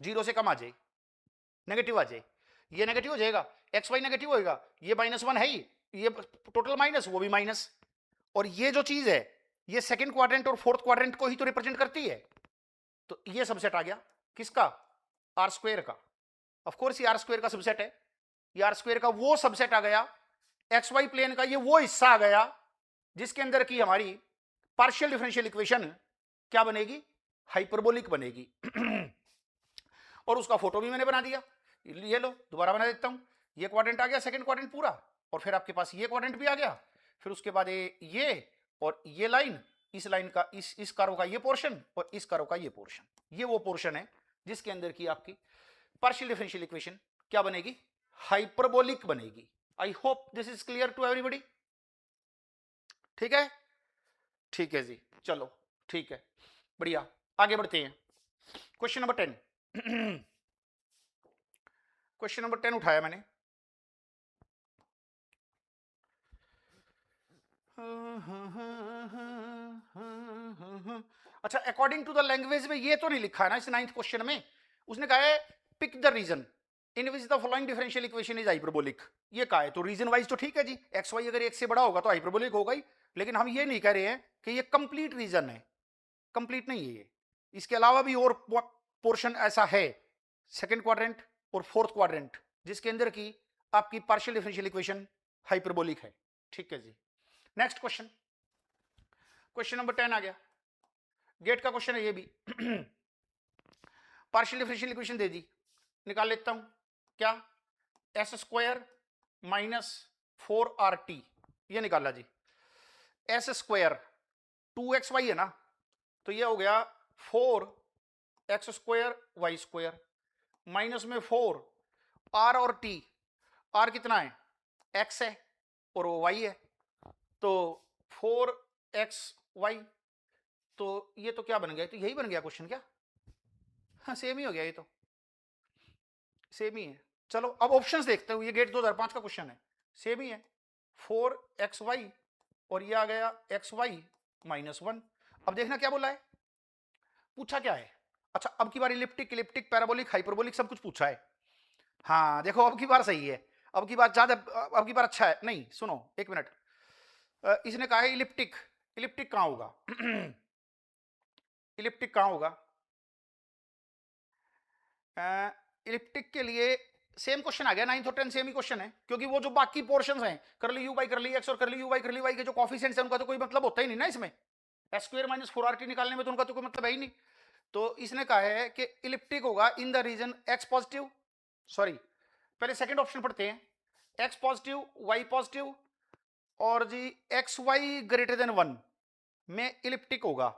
A: 0 से कम आ जाए, नेगेटिव आ जाए, ये नेगेटिव हो जाएगा, एक्स वाई नेगेटिव होएगा, ये -1 है ही, ये टोटल माइनस, वो भी माइनस, और ये जो चीज है ये सेकंड क्वाड्रेंट और फोर्थ क्वाड्रेंट को ही तो रिप्रेजेंट करती है। तो ये सबसेट आ गया किसका, आर स्क्वायर का। ऑफ कोर्स ये आर स्क्वायर का सबसेट है, ये आर स्क्वायर का वो सबसेट आ गया, एक्स वाई प्लेन का ये वो हिस्सा आ गया जिसके अंदर की हमारी पार्शियल डिफरेंशियल इक्वेशन क्या बनेगी, हाइपरबोलिक बनेगी। और उसका फोटो भी मैंने बना दिया, ये लो दोबारा बना देता हूं, ये क्वाड्रेंट आ गया सेकंड क्वाड्रेंट पूरा, और फिर आपके पास ये क्वाड्रेंट भी आ गया, फिर उसके बाद ये और ये लाइन, इस लाइन का इस कर्व का ये पोर्शन और इस कर्व का ये पोर्शन, ये वो पोर्शन है जिसके अंदर की आपकी पार्शियल डिफरेंशियल इक्वेशन क्या बनेगी, हाइपरबोलिक बनेगी। I hope this is clear to everybody. ठीक है, ठीक है जी, चलो ठीक है, बढ़िया, आगे बढ़ते हैं। क्वेश्चन नंबर 10 क्वेश्चन नंबर 10 उठाया मैंने, अच्छा अकॉर्डिंग टू द लैंग्वेज में ये तो नहीं लिखा है ना इस 9th क्वेश्चन में, उसने कहा है pick the region in which the following differential equation is hyperbolic, ये कहा है, तो रीजन वाइज तो ठीक है जी, एक्स वाई अगर एक से बड़ा होगा तो हाइपरबोलिक होगा ही, लेकिन हम ये नहीं कह रहे हैं कि ये कंप्लीट रीजन है, कंप्लीट नहीं है ये, इसके अलावा भी और पोर्शन ऐसा है सेकेंड क्वाड्रेंट और फोर्थ क्वाड्रेंट जिसके अंदर की आपकी पार्शियल डिफरेंशियल इक्वेशन हाइपरबोलिक है। ठीक है जी, नेक्स्ट क्वेश्चन, क्वेश्चन नंबर 10 आ गया, गेट का क्वेश्चन है ये भी। पार्शियल डिफरेंशियल इक्वेशन दे दी, निकाल लेता हूं, क्या, एस स्क्वायर माइनस 4RT, ये निकाला जी, एस स्क्वायर 2XY है ना, तो ये हो गया 4x² y², माइनस में 4 r और t, r कितना है, x है और वो y है, तो 4xy, तो ये तो क्या बन गया, तो यही बन गया क्वेश्चन क्या, हाँ सेम ही हो गया, ये तो सेम ही है। चलो अब ऑप्शंस देखते हो, ये गेट 2005 का क्वेश्चन है, सेम ही है, 4xy और ये आ गया xy -1। अब देखना क्या बोला है, पूछा क्या है, अच्छा अब की बार इलिप्टिक, इलिप्टिक, पैराबोलिक, हाइपरबोलिक सब कुछ पूछा है। हाँ देखो अब की बार सही है, अब की बार ज्यादा, अब की बार अच्छा है। नहीं सुनो एक मिनट, इसने कहा है इलिप्टिक, इलिप्टिक कहां होगा इलिप्टिक कहां होगा, इलिप्टिक के लिए सेम क्वेश्चन आ गया, 9th और 10th सेम ही क्वेश्चन है, क्योंकि वो जो बाकी पोर्शंस हैं करली यू बाई करली एक्स और करली यू बाई करली वाई के जो कॉफिशिएंट्स हैं उनका तो कोई मतलब होता ही नहीं ना इसमें, s² - 4rt निकालने में तो उनका तो कोई मतलब है ही नहीं। तो इसने कहा है कि इलिप्टिक होगा in the region x positive, sorry पहले सेकंड ऑप्शन पढ़ते हैं, x पॉजिटिव y पॉजिटिव और जी xy ग्रेटर देन 1 में इलिप्टिक होगा,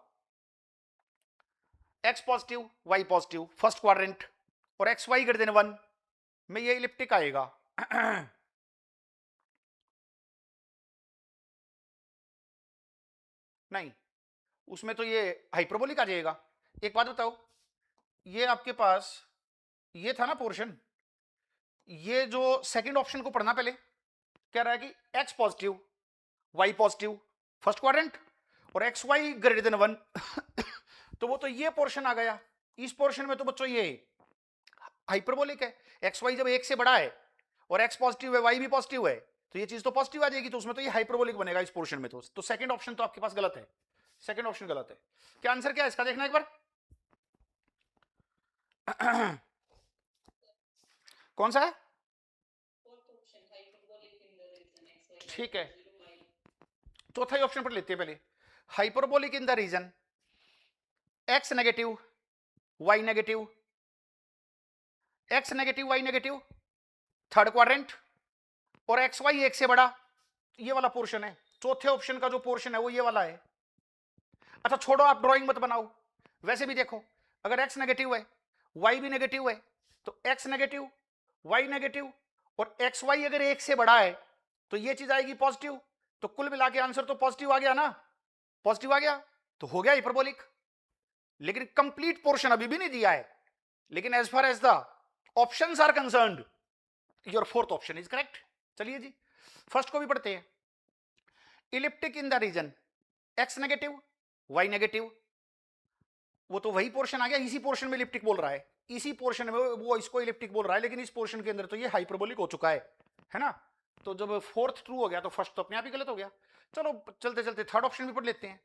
A: x positive y positive first quadrant और xy ग्रेटर देन 1 में ये इलिप्टिक आएगा। नहीं उसमें तो ये हाइपरबोलिक आ जाएगा। एक बात बताओ, ये आपके पास ये था ना पोर्शन, ये जो सेकंड ऑप्शन को पढ़ना पहले, कह रहा है कि x positive y positive first quadrant और xy ग्रेटर देन 1 तो वो तो ये पोर्शन आ गया, इस पोर्शन में तो बच्चों ये हाइपरबोलिक है, xy जब एक से बड़ा है और x पॉजिटिव है y भी पॉजिटिव है तो ये चीज तो पॉजिटिव आ जाएगी, तो उसमें तो ये हाइपरबोलिक बनेगा इस पोर्शन में। तो सेकंड ऑप्शन तो आपके पास गलत है, सेकंड ऑप्शन गलत है। क्या आंसर क्या है इसका देखना एक बार कौन सा है, ठीक है चौथा ही ऑप्शन पर लेते हैं पहले, hyperbolic in the region x negative y negative, x negative y negative third quadrant और xy एक से बड़ा, ये वाला पोर्शन है, चौथे ऑप्शन का जो पोर्शन है वो ये वाला है। अच्छा छोड़ो आप ड्राइंग मत बनाओ, वैसे भी देखो अगर x नेगेटिव है y भी नेगेटिव है तो x नेगेटिव y नेगेटिव और xy अगर एक से बड़ा है तो ये चीज आएगी पॉजिटिव, तो कुल मिला के आंसर तो पॉजिटिव आ गया ना, पॉजिटिव आ गया तो हो गया हाइपरबोलिक। लेकिन कंप्लीट पोर्शन अभी भी नहीं दिया है, लेकिन as far as the options are concerned your fourth option is correct. चलिए जी फर्स्ट को भी पढ़ते हैं, elliptic in the region x negative y negative, वो तो वही पोर्शन आ गया, इसी पोर्शन में इलिप्टिक बोल रहा है, इसी पोर्शन में वो इसको इलिप्टिक बोल रहा है, लेकिन इस पोर्शन के अंदर तो ये हाइपरबोलिक हो चुका है ना। तो जब फोर्थ ट्रू हो गया तो फर्स्ट तो अपने आप ही गलत हो गया। चलो चलते चलते थर्ड ऑप्शन भी पढ़ लेते हैं,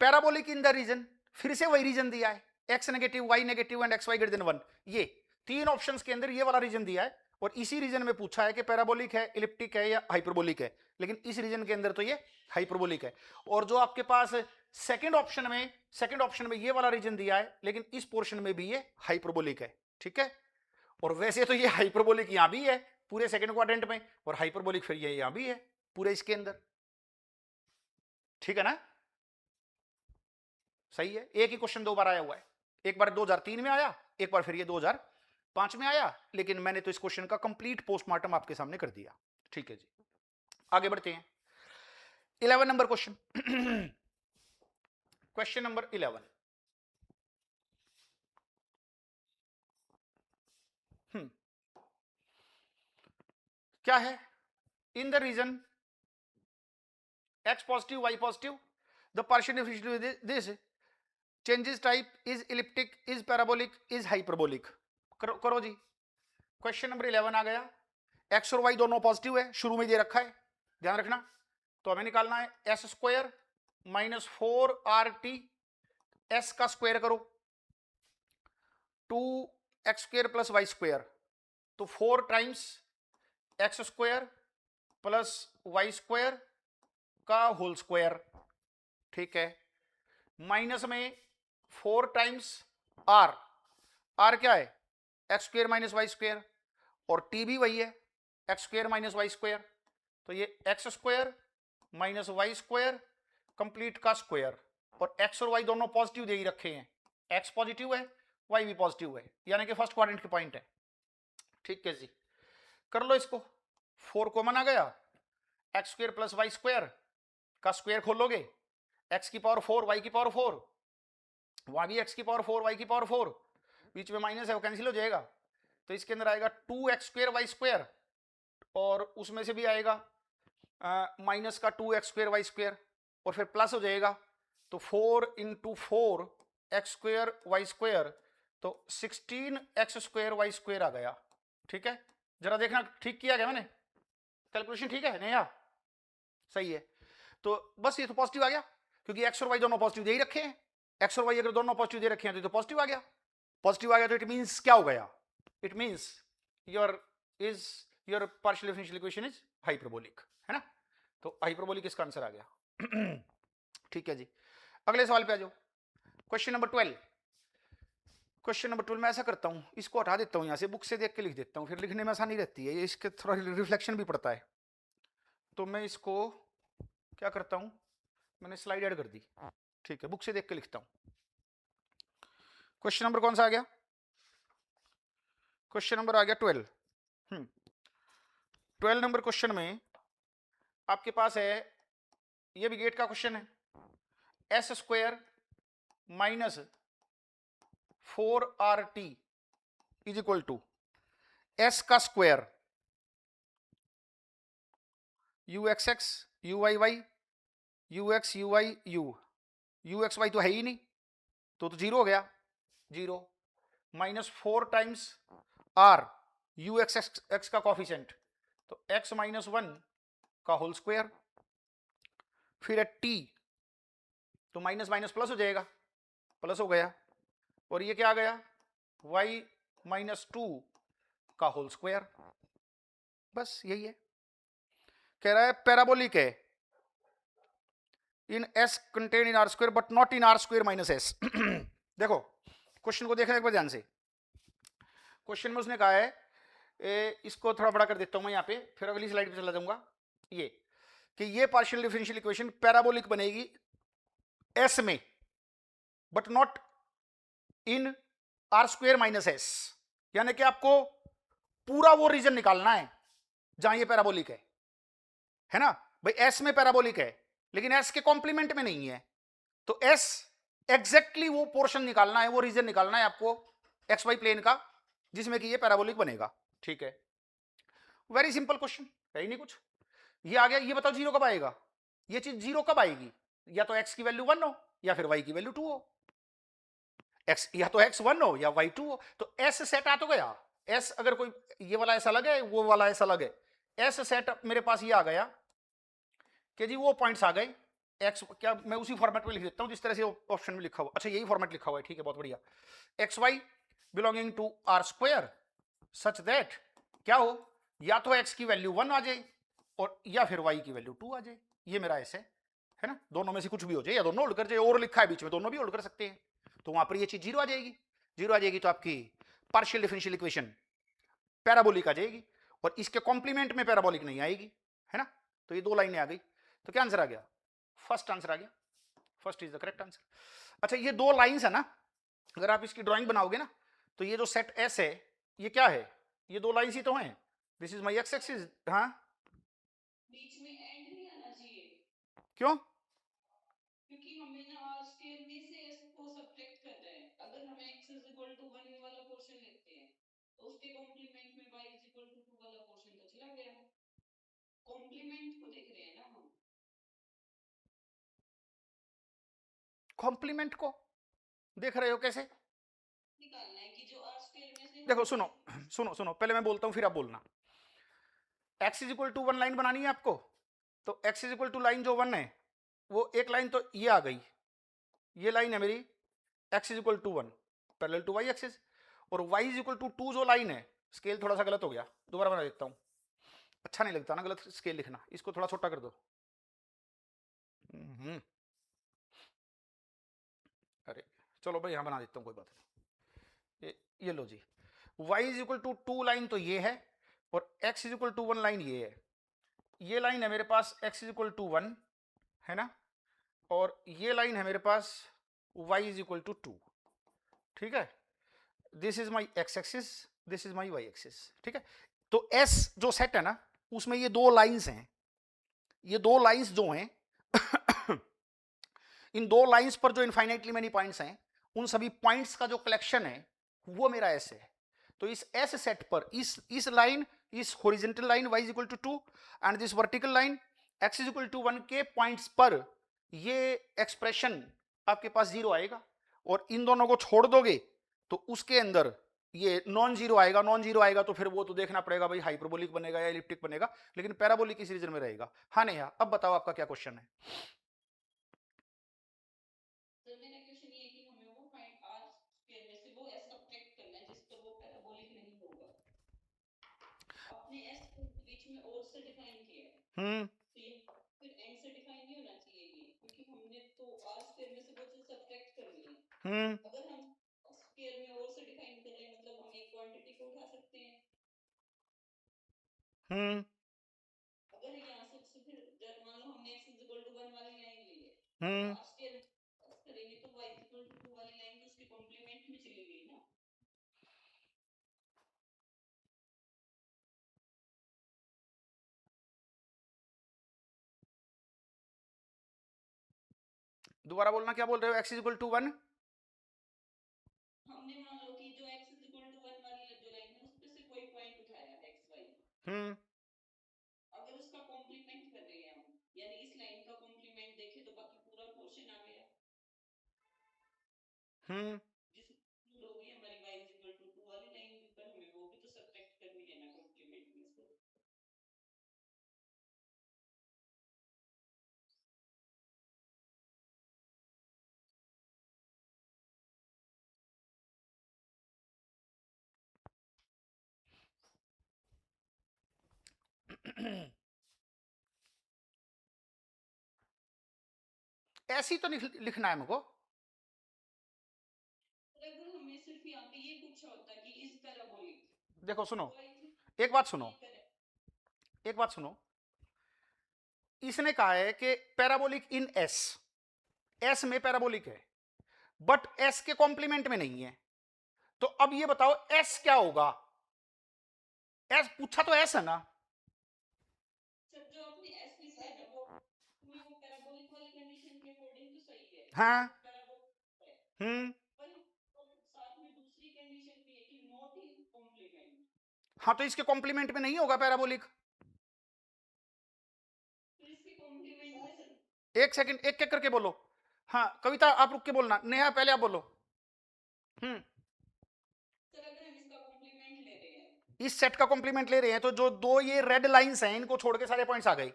A: पैराबोलिक इन द रीजन, फिर से वही रीजन दिया है, x negative y negative and xy greater than 1, ये तीन ऑप्शंस के अंदर ये वाला रीजन दिया है और इसी रीजन में पूछा है कि पैराबोलिक है, इलिप्टिक है या हाइपरबोलिक है, लेकिन इस रीजन के अंदर तो ये हाइपरबोलिक है। और जो आपके पास सेकंड ऑप्शन में ये वाला रीजन दिया है, लेकिन इस पोर्शन में भी ये हाइपरबोलिक है, ठीक है। और वैसे तो ये हाइपरबोलिक यहां भी है पूरे सेकंड क्वाड्रेंट में और हाइपरबोलिक फिर ये यहां भी है पूरे इसके अंदर, ठीक है ना, सही है। एक ही क्वेश्चन दो बार आया हुआ है, एक बार 2003 में आया, एक बार फिर ये 2005 में आया, लेकिन मैंने तो इस क्वेश्चन का कंप्लीट पोस्टमार्टम आपके सामने कर दिया, ठीक है जी। आगे बढ़ते हैं 11 नंबर क्वेश्चन क्वेश्चन नंबर 11, क्या है, in the region x positive y positive the partial differential this changes type is elliptic is parabolic is hyperbolic. करो जी, क्वेश्चन नंबर 11 आ गया, x और y दोनों पॉजिटिव है, शुरू में दे रखा है, ध्यान रखना। तो हमें निकालना है s² - 4rt, s का स्क्वायर करो 2x² + y², तो 4 टाइम्स x² + y² का होल स्क्वायर, ठीक है, माइनस में 4 टाइम्स r क्या है x² - y² और t भी वही है x² - y², तो ये x² - y² कंप्लीट का स्क्वायर, और x और y दोनों पॉजिटिव दे ही रखे हैं एक्स पॉजिटिव है, वाई भी पॉजिटिव है, यानी कि फर्स्ट क्वाड्रेंट की पॉइंट है। ठीक है जी, कर लो इसको। 4 कॉमन आ गया, x square plus y square का स्क्वायर खोलोगे, एक्स की पावर 4 वाई की पावर 4, वहां भी एक्स की पावर 4 वाई की पावर 4, बीच में माइनस है वो कैंसिल हो जाएगा, तो इसके अंदर आएगा 2x स्क्वायर वाई स्क्वायर, और उसमें से भी आएगा माइनस का 2x स्क्वायर वाई स्क्वायर, और फिर प्लस हो जाएगा, तो 4 into 4 x square Y square, तो 16x स्क्वायर वाई स्क्वायर आ गया। ठीक है, जरा देखना ठीक किया गया मैंने, कैलकुलेशन ठीक है नहीं? सही है। तो बस ये तो पॉजिटिव आ गया, क्योंकि एक्स और वाई दोनों पॉजिटिव दे ही रखे हैं, एक्स और वाई अगर दोनों पॉजिटिव दे रखे हैं तो पॉजिटिव आ गया। पॉजिटिव आ गया तो इट मींस क्या हो गया? It means your partial differential equation is hyperbolic, है ना? तो हाइपरबोलिक इसका आंसर आ गया। ठीक है जी, अगले सवाल पे आ जाओ। Question number 12। क्वेश्चन नंबर 12 मैं ऐसा करता हूं, इसको हटा देता हूं यहां से, बुक से देख के लिख देता हूं, फिर लिखने में आसानी रहती है, इसके थोड़ा रिफ्लेक्शन भी पड़ता है। तो मैं इसको क्या करता हूं, मैंने स्लाइड ऐड कर दी। ठीक है, बुक से देख के लिखता हूं। क्वेश्चन नंबर कौन सा आ गया? क्वेश्चन नंबर आ गया 12। 12 नंबर क्वेश्चन में आपके पास है, ये भी गेट का क्वेश्चन है, s square minus 4RT is equal to s का square u x x u y y u x u y u x y तो है ही नहीं, तो जीरो हो गया, zero, minus 4 times r u x x का कॉफिशिएंट, तो एक्स माइनस 1 का होल स्क्वायर, फिर है टी, तो माइनस माइनस प्लस हो जाएगा, प्लस हो गया, और ये क्या आ गया, y माइनस 2 का होल स्क्वायर। बस यही है। कह रहा है पैराबोलिक है इन s contain in are square but not in are square minus S. देखो क्वेश्चन को देखना एक बार ध्यान से। क्वेश्चन में उसने कहा है इसको थोड़ा बड़ा कर देता हूं मैं यहाँ पे, फिर अगली स्लाइड पे चला जाऊंगा, ये कि ये पार्शियल डिफरेंशियल इक्वेशन पैराबोलिक बनेगी s में but not in are square minus S, यानी कि आपको पूरा वो रीजन निकालना है जहां ये पैराबोलिक है ना भाई, एस में पैराबोलिक है लेकिन एस के कॉम्प्लीमेंट में नहीं है, तो एस एग्जैक्टली वो पोर्शन निकालना है, वो रीजन निकालना है आपको एक्स वाई प्लेन का जिसमें कि ये पैराबोलिक बनेगा। ठीक है, वेरी सिंपल क्वेश्चन है ही नहीं कुछ। ये आ गया, ये बताओ जीरो कब आएगा, ये चीज जीरो कब आएगी, या तो एक्स की वैल्यू 1 हो या फिर वाई की वैल्यू 2 हो, एक्स या तो एक्स 1 हो या वाई 2 हो, तो एस सेट आ तो गया, एस अगर कोई ये वाला ऐसा लगे वो वाला ऐसा लगे, एस सेट मेरे पास ये आ गया कि जी वो पॉइंट्स आ गए, एक्स क्या मैं उसी फॉर्मेट में लिख देता हूं जिस तरह से ऑप्शन में लिखा हुआ, अच्छा यही फॉर्मेट लिखा हुआ है, ठीक है बहुत बढ़िया, x y belonging to R square such that क्या हो, या तो एक्स की वैल्यू 1 आ जाए और या फिर वाई की वैल्यू 2 आ जाए, ये मेरा ऐसे है ना, दोनों में से कुछ भी हो जाए, या दोनों होल्ड कर जाए, और लिखा है बीच में दोनों भी होल्ड कर सकते हैं, तो वहां पर ये चीज जीरो आ जाएगी, जीरो आ जाएगी तो आपकी पार्शियल डिफरेंशियल इक्वेशन पैराबोलिक आ जाएगी, और इसके कॉम्प्लीमेंट में पैराबोलिक नहीं आएगी, है ना, तो ये दो लाइनें आ गई, तो क्या आंसर आ गया, फर्स्ट आंसर आ गया, first is the correct answer. अच्छा ये दो लाइंस है ना, अगर आप इसकी ड्राइंग बनाओगे ना, तो ये जो सेट एस है ये क्या है, ये दो लाइंस ही तो हैं, this is my ex axis, हाँ
C: बीच में एंड नहीं आना चाहिए,
A: क्यों,
C: क्योंकि हमें ना आर स्क्वायर में से s को सब्ट्रैक्ट करना है, अगर हम x इज इक्वल टू 1 वाला पोर्शन लेते हैं तो उसके कॉम्प्लीमेंट में y इज इक्वल टू 2 वाला पोर्शन तो चला गया, कॉम्प्लीमेंट को देख रहे हैं ना हम,
A: कॉम्प्लीमेंट को देख रहे हो कैसे,
C: निकालना है कि जो आर स्क्वायर में से
A: देखो सुनो सुनो सुनो, पहले मैं बोलता हूं फिर आप बोलना, x is equal to 1 line बनानी है आपको, तो x is equal to line जो 1 है वो एक लाइन तो ये आ गई, ये लाइन है मेरी x is equal to 1 parallel to y axis, और y इज इक्वल टू 2 जो लाइन है, स्केल थोड़ा सा गलत हो गया, दोबारा बना देता हूं, अच्छा नहीं लगता ना गलत स्केल लिखना, इसको थोड़ा छोटा कर दो, अरे चलो भाई यहाँ बना देता हूँ कोई बात नहीं, ये लो जी, y is equal to 2 line तो ये है, और x is equal to 1 line ये है, ये लाइन है मेरे पास x इज इक्वल टू 1 है ना, और ये लाइन है मेरे पास y इज इक्वल टू 2, ठीक है, this is my x axis, this is my y axis, ठीक है। तो एस जो सेट है ना, उसमें ये दो लाइंस हैं, ये दो लाइंस जो हैं इन दो लाइंस पर जो इनफाइनाइटली मेनी पॉइंट्स हैं, उन सभी पॉइंट्स का जो कलेक्शन है वो मेरा एस है। तो इस एस सेट पर इस लाइन, इस horizontal line y is equal to 2 and this vertical line x is equal to 1 के पॉइंट्स पर ये एक्सप्रेशन आपके पास जीरो आएगा, और इन दोनों को छोड़ दोगे तो उसके अंदर ये नॉन जीरो आएगा। नॉन जीरो आएगा तो फिर वो तो देखना पड़ेगा भाई हाइपरबोलिक बनेगा या एलिप्टिक बनेगा, लेकिन पैराबोलिक इस रीजन में रहेगा। हाँ नेहा, अब बताओ आपका क्या क्वेश्चन है।
C: सर मेरा क्वेश्चन ये है कि हमें वो पॉइंट आर स्क्वायर में से वो एस सब्ट्रैक्ट करना है जिस पर वो पैराबोलिक नहीं होगा। आपने एस को बीच में और से डिफाइन किया है, तो ये फिर एंड से डिफाइन नहीं होना चाहिए ये, क्योंकि हमने तो आर स्क्वायर में से वो चीज सब्ट्रैक्ट करनी है। अगर हम स्क्वायर में और से डिफाइन कर रहे हैं मतलब हम एक क्वांटिटी को उठा सकते हैं। अगर यहाँ से फिर मान लो हमने x इज इक्वल टू 1 वाली लाइन ली है, आर स्क्वायर करेंगे तो y इज इक्वल टू 2 वाली लाइन तो उसके कॉम्प्लीमेंट में चली गई ना।
A: दोबारा बोलना, क्या बोल रहे हो? x इज इक्वल टू 1,
C: हमने मान लो कि जो x इज इक्वल टू 1 वाली जो लाइन है उसमें से कोई पॉइंट उठाया x y, अगर उसका कॉम्प्लीमेंट कर रहे हैं हम, यानी इस लाइन का कॉम्प्लीमेंट देखें तो बाकी पूरा पोर्शन आ गया जिसमें हो गई हमारी y इज इक्वल टू 2 वाली लाइन भी, पर हमें वो भी तो सब्ट्रैक्ट करनी है ना कॉम्प्लीमेंट में से।
A: ऐसी तो लिखना है हमको।
C: अगर हमें सिर्फ यहाँ पे ये पूछा होता कि इस पैराबोलिक,
A: देखो सुनो,
C: तो I think
A: एक बात सुनो,
C: ये करें।
A: एक बात सुनो, इसने कहा है कि पैराबोलिक इन एस, एस में पैराबोलिक है बट एस के कॉम्प्लीमेंट में नहीं है। तो अब ये बताओ एस क्या होगा? एस पूछा तो एस है ना।
C: सर जो आपने एस लिखा है ना वो हमें वो पैराबोलिक वाली कंडीशन के अकॉर्डिंग तो सही है,
A: हाँ,
C: पैराबोलिक है, पर साथ में दूसरी कंडीशन भी है कि नॉट इन कॉम्प्लीमेंट।
A: हाँ तो इसके कॉम्प्लीमेंट में नहीं होगा पैराबोलिक।
C: तो इसके कॉम्प्लीमेंट में सर,
A: एक सेकंड, एक एक करके बोलो। हाँ कविता आप रुक के बोलना, नेहा पहले आप बोलो।
C: सर अगर हम इसका कॉम्प्लीमेंट ले रहे हैं,
A: इस सेट का कॉम्प्लीमेंट ले रहे हैं तो जो दो ये रेड लाइंस हैं इनको छोड़ के सारे पॉइंट्स आ गए,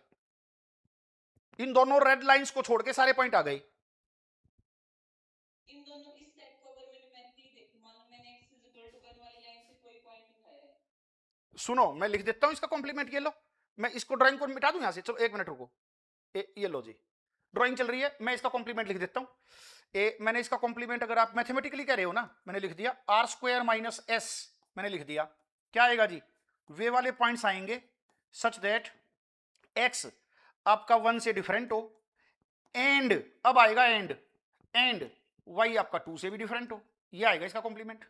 A: इन दोनों रेड लाइंस को छोड़ के सारे पॉइंट आ गए।
C: इन दोनों इस सेट को अगर मैंने देखी, मान लो मैंने x इज इक्वल टू 1 वाली लाइन से कोई पॉइंट उठाया है,
A: सुनो मैं लिख देता हूं इसका कॉम्प्लीमेंट, ये लो, मैं इसको ड्राइंग को मिटा दूं यहां से। चलो एक मिनट रुको, ये लो जी, ड्राइंग चल रही है, मैं इसका कॉम्प्लीमेंट लिख देता हूं। मैंने इसका कॉम्प्लीमेंट, अगर आप मैथमेटिकली कह रहे हो ना, मैंने लिख दिया आर स्क्वायर माइनस एस, मैंने लिख दिया। क्या आएगा जी? वे वाले पॉइंट्स आएंगे सच दैट एक्स आपका 1 से डिफरेंट हो, एंड अब आएगा एंड वाई आपका 2 से भी डिफरेंट हो, ये आएगा इसका कॉम्प्लीमेंट।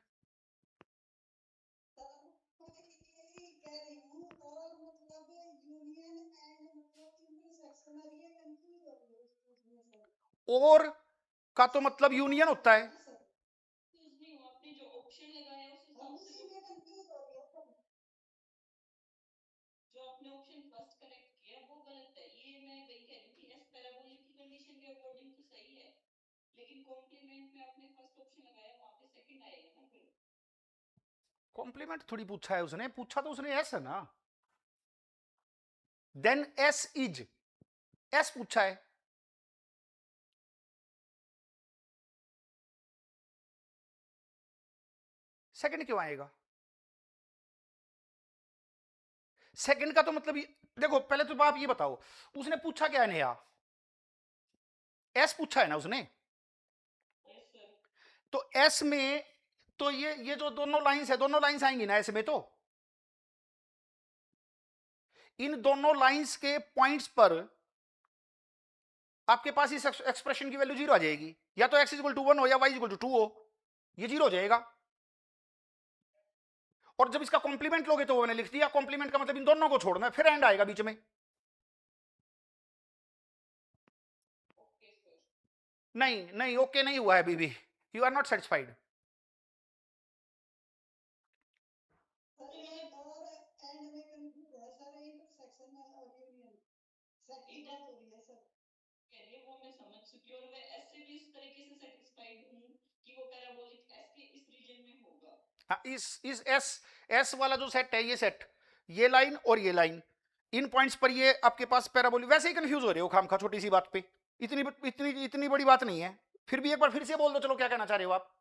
B: यही कह रही हूँ, और मतलब यूनियन एंड मतलब इंटरसेक्शन, और ये कंफ्यूज हो रही है उसमें सर।
A: और का तो मतलब यूनियन होता है।
C: कंफ्यूज नहीं हो, आपने जो ऑप्शन लगाया उस हिसाब से
B: उसी में कंफ्यूज हो रही है सर।
C: जो आपने ऑप्शन फर्स्ट करेक्ट किया वो गलत है। ये मैं वही कह रही हूँ कि एस पैराबोलिक की कंडीशन के अकॉर्डिंग तो सही है, लेकिन कॉम्प्लीमेंट में आपने फर्स्ट ऑप्शन लगाया, वहां पे सेकंड आएगा ना फिर।
A: कॉम्प्लीमेंट थोड़ी पूछा है उसने, पूछा तो उसने एस है ना, देन एस इज, एस पूछा है। सेकंड क्यों आएगा? सेकंड का तो मतलब देखो पहले तो आप ये बताओ, उसने पूछा क्या है नेहा? एस पूछा है ना उसने,
C: यस सर।
A: तो एस में तो ये जो दोनों लाइंस है, दोनों लाइंस आएंगी ना एस में, तो इन दोनों लाइंस के पॉइंट्स पर आपके पास इस एक्सप्रेशन की वैल्यू जीरो आ जाएगी, या तो x इक्वल टू 1 हो या y इक्वल टू 2 हो। ये 0 हो जाएगा। और जब इसका कॉम्प्लीमेंट लोगे तो वो मैंने लिख दिया, कॉम्प्लीमेंट का मतलब इन दोनों को छोड़ना है, फिर एंड आएगा बीच में।
C: Okay sir.
A: नहीं नहीं, ओके नहीं हुआ है अभी भी, you are not satisfied.
B: Sir ये और एंड में कंफ्यूज है सर, इंटरसेक्शन और यूनियन सेकंड बात हो रही है सर।
C: कह रही है वो मैं समझ चुकी हूँ, और मैं ऐसे भी इस तरीके से सेटिस्फाइड हूँ कि वो पैराबोलिक एस के इस रीजन में होगा।
A: हाँ, इस एस वाला जो सेट है, ये सेट, ये लाइन और ये लाइन, इन पॉइंट्स पर ये आपके पास पैराबोलिक, वैसे ही कंफ्यूज हो रहे हो खामखा छोटी सी बात पे, इतनी इतनी इतनी बड़ी बात नहीं है। फिर भी एक बार फिर से बोल दो, चलो क्या कहना चाह रहे हो आप।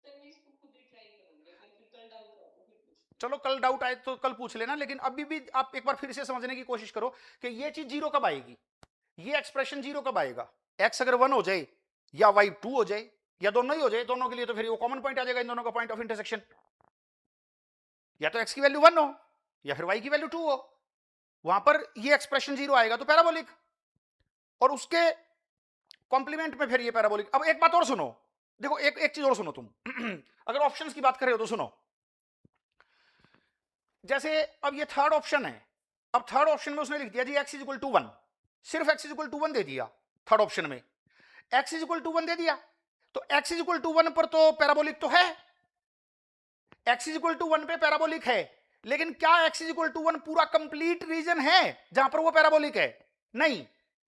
C: सर मैं इसको खुद ही ट्राई करूंगी, अगर फिर कल डाउट होगा तो फिर पूछ।
A: चलो कल डाउट आए तो कल पूछ लेना, लेकिन अभी भी आप एक बार फिर से समझने की कोशिश करो कि ये चीज 0 कब आएगी, ये एक्सप्रेशन 0 कब आएगा। एक्स अगर 1 हो जाए या वाई 2 हो जाए या दोनों ही हो जाए, दोनों के लिए तो फिर वो कॉमन पॉइंट आ जाएगा इन दोनों का पॉइंट ऑफ इंटरसेक्शन। या तो एक्स की वैल्यू 1 हो या फिर वाई की वैल्यू 2 हो, वहां पर ये एक्सप्रेशन 0 आएगा तो पैराबोलिक, और उसके कॉम्प्लीमेंट में फिर ये पैराबोलिक। अब एक बात और सुनो, देखो एक चीज और सुनो तुम अगर ऑप्शंस की बात कर रहे हो तो सुनो, जैसे अब ये थर्ड ऑप्शन है, अब थर्ड ऑप्शन में उसने लिख दिया जी एक्स इज इक्वल टू 1, सिर्फ एक्स इज इक्वल टू 1 दे दिया थर्ड ऑप्शन में, एक्स इज इक्वल टू 1 दे दिया, तो एक्स इज इक्वल टू 1 पर तो पैराबोलिक तो है, एक्स इज इक्वल टू 1 पे पैराबोलिक है, लेकिन क्या एक्स इज इक्वल टू 1 पूरा कंप्लीट रीजन है जहां पर वो पैराबोलिक है? नहीं,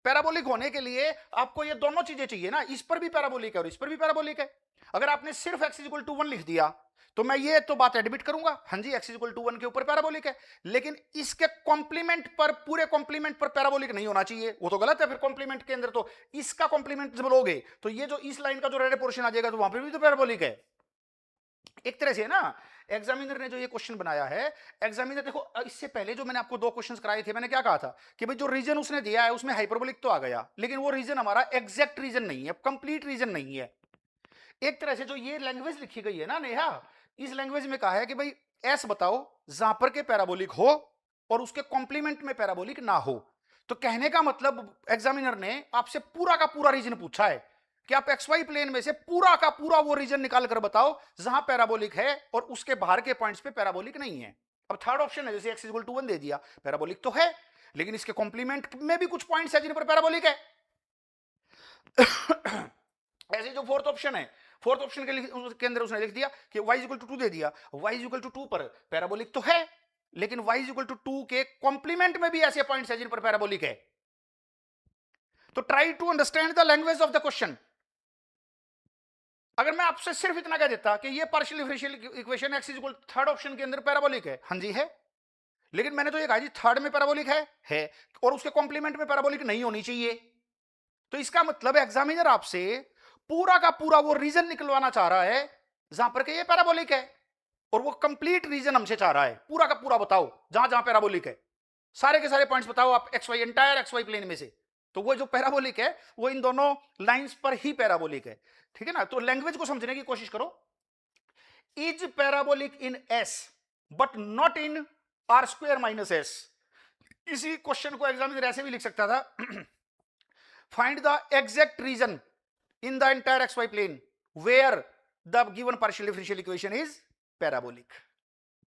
A: पैराबोलिक होने के लिए आपको ये दोनों चीजें चाहिए ना, इस पर भी पैराबोलिक है और इस पर भी पैराबोलिक है। अगर आपने सिर्फ एक्स इज इक्वल टू 1 लिख दिया तो मैं ये तो बात एडमिट करूंगा, हाँ जी एक्स इज इक्वल टू 1 के ऊपर पैराबोलिक है, लेकिन इसके कॉम्प्लीमेंट पर, पूरे कॉम्प्लीमेंट पर पैराबोलिक नहीं होना चाहिए, वो तो गलत है। फिर कॉम्प्लीमेंट के अंदर तो इसका कॉम्प्लीमेंट जब लोगे तो ये जो इस लाइन का जो रेड पोर्शन आ जाएगा तो वहां पर भी तो पैराबोलिक है। एक तरह से ना, एग्जामिनर ने जो ये क्वेश्चन बनाया है, एग्जामिनर देखो इससे पहले जो मैंने आपको 2 क्वेश्चंस कराए थे, मैंने क्या कहा था कि भाई जो रीजन उसने दिया है उसमें हाइपरबोलिक तो आ गया, लेकिन वो रीजन हमारा एग्जैक्ट रीजन नहीं है, कंप्लीट रीजन नहीं है। एक तरह से जो ये लैंग्वेज लिखी गई है ना नेहा, इस लैंग्वेज में कहा है कि भाई एस बताओ जहां पर के पैराबोलिक हो और उसके कॉम्प्लीमेंट में पैराबोलिक ना हो। तो कहने का मतलब एग्जामिनर ने आपसे पूरा का पूरा रीजन पूछा है कि आप एक्स वाई प्लेन में से पूरा का पूरा वो रीजन निकाल कर बताओ जहां पैराबोलिक है और उसके बाहर के पॉइंट्स पे पैराबोलिक नहीं है। अब थर्ड ऑप्शन है, जैसे एक्स इक्वल टू 1 दे दिया, पैराबोलिक तो है, लेकिन इसके कॉम्प्लीमेंट में भी कुछ पॉइंट्स है जिन पर पैराबोलिक है। ऐसे जो फोर्थ ऑप्शन है, फोर्थ ऑप्शन के अंदर उसने लिख दिया कि y इक्वल टू 2 दे दिया, y इक्वल टू 2 पर पैराबोलिक तो है, लेकिन y इक्वल टू 2 के कॉम्प्लीमेंट में भी ऐसे पॉइंट्स हैं जिन पर पैराबोलिक है। तो try to understand the language of the question. अगर मैं आपसे सिर्फ इतना कह देता कि ये partial differential equation x equal third option के अंदर पैराबोलिक है, हाँ जी है, लेकिन मैंने तो ये कहा जी थर्ड में पैराबोलिक है और उसके कॉम्प्लीमेंट में पैराबोलिक नहीं होनी चाहिए, तो इसका मतलब एग्जामिनर आपसे पूरा का पूरा वो रीजन निकलवाना चाह रहा है जहां पर के ये पैराबोलिक है, और वो कंप्लीट रीजन हमसे चाह रहा है, पूरा का पूरा बताओ जहां जहां पैराबोलिक है, सारे के सारे पॉइंट्स बताओ आप x y, entire x y plane में से। तो वो जो पैराबोलिक है वो इन दोनों लाइंस पर ही पैराबोलिक है, ठीक है ना। तो लैंग्वेज को समझने की कोशिश करो, is parabolic in S but not in are square minus S. इसी क्वेश्चन को एग्जामिनर ऐसे भी लिख सकता था, find the exact region in the entire xy plane where the given partial differential equation is parabolic,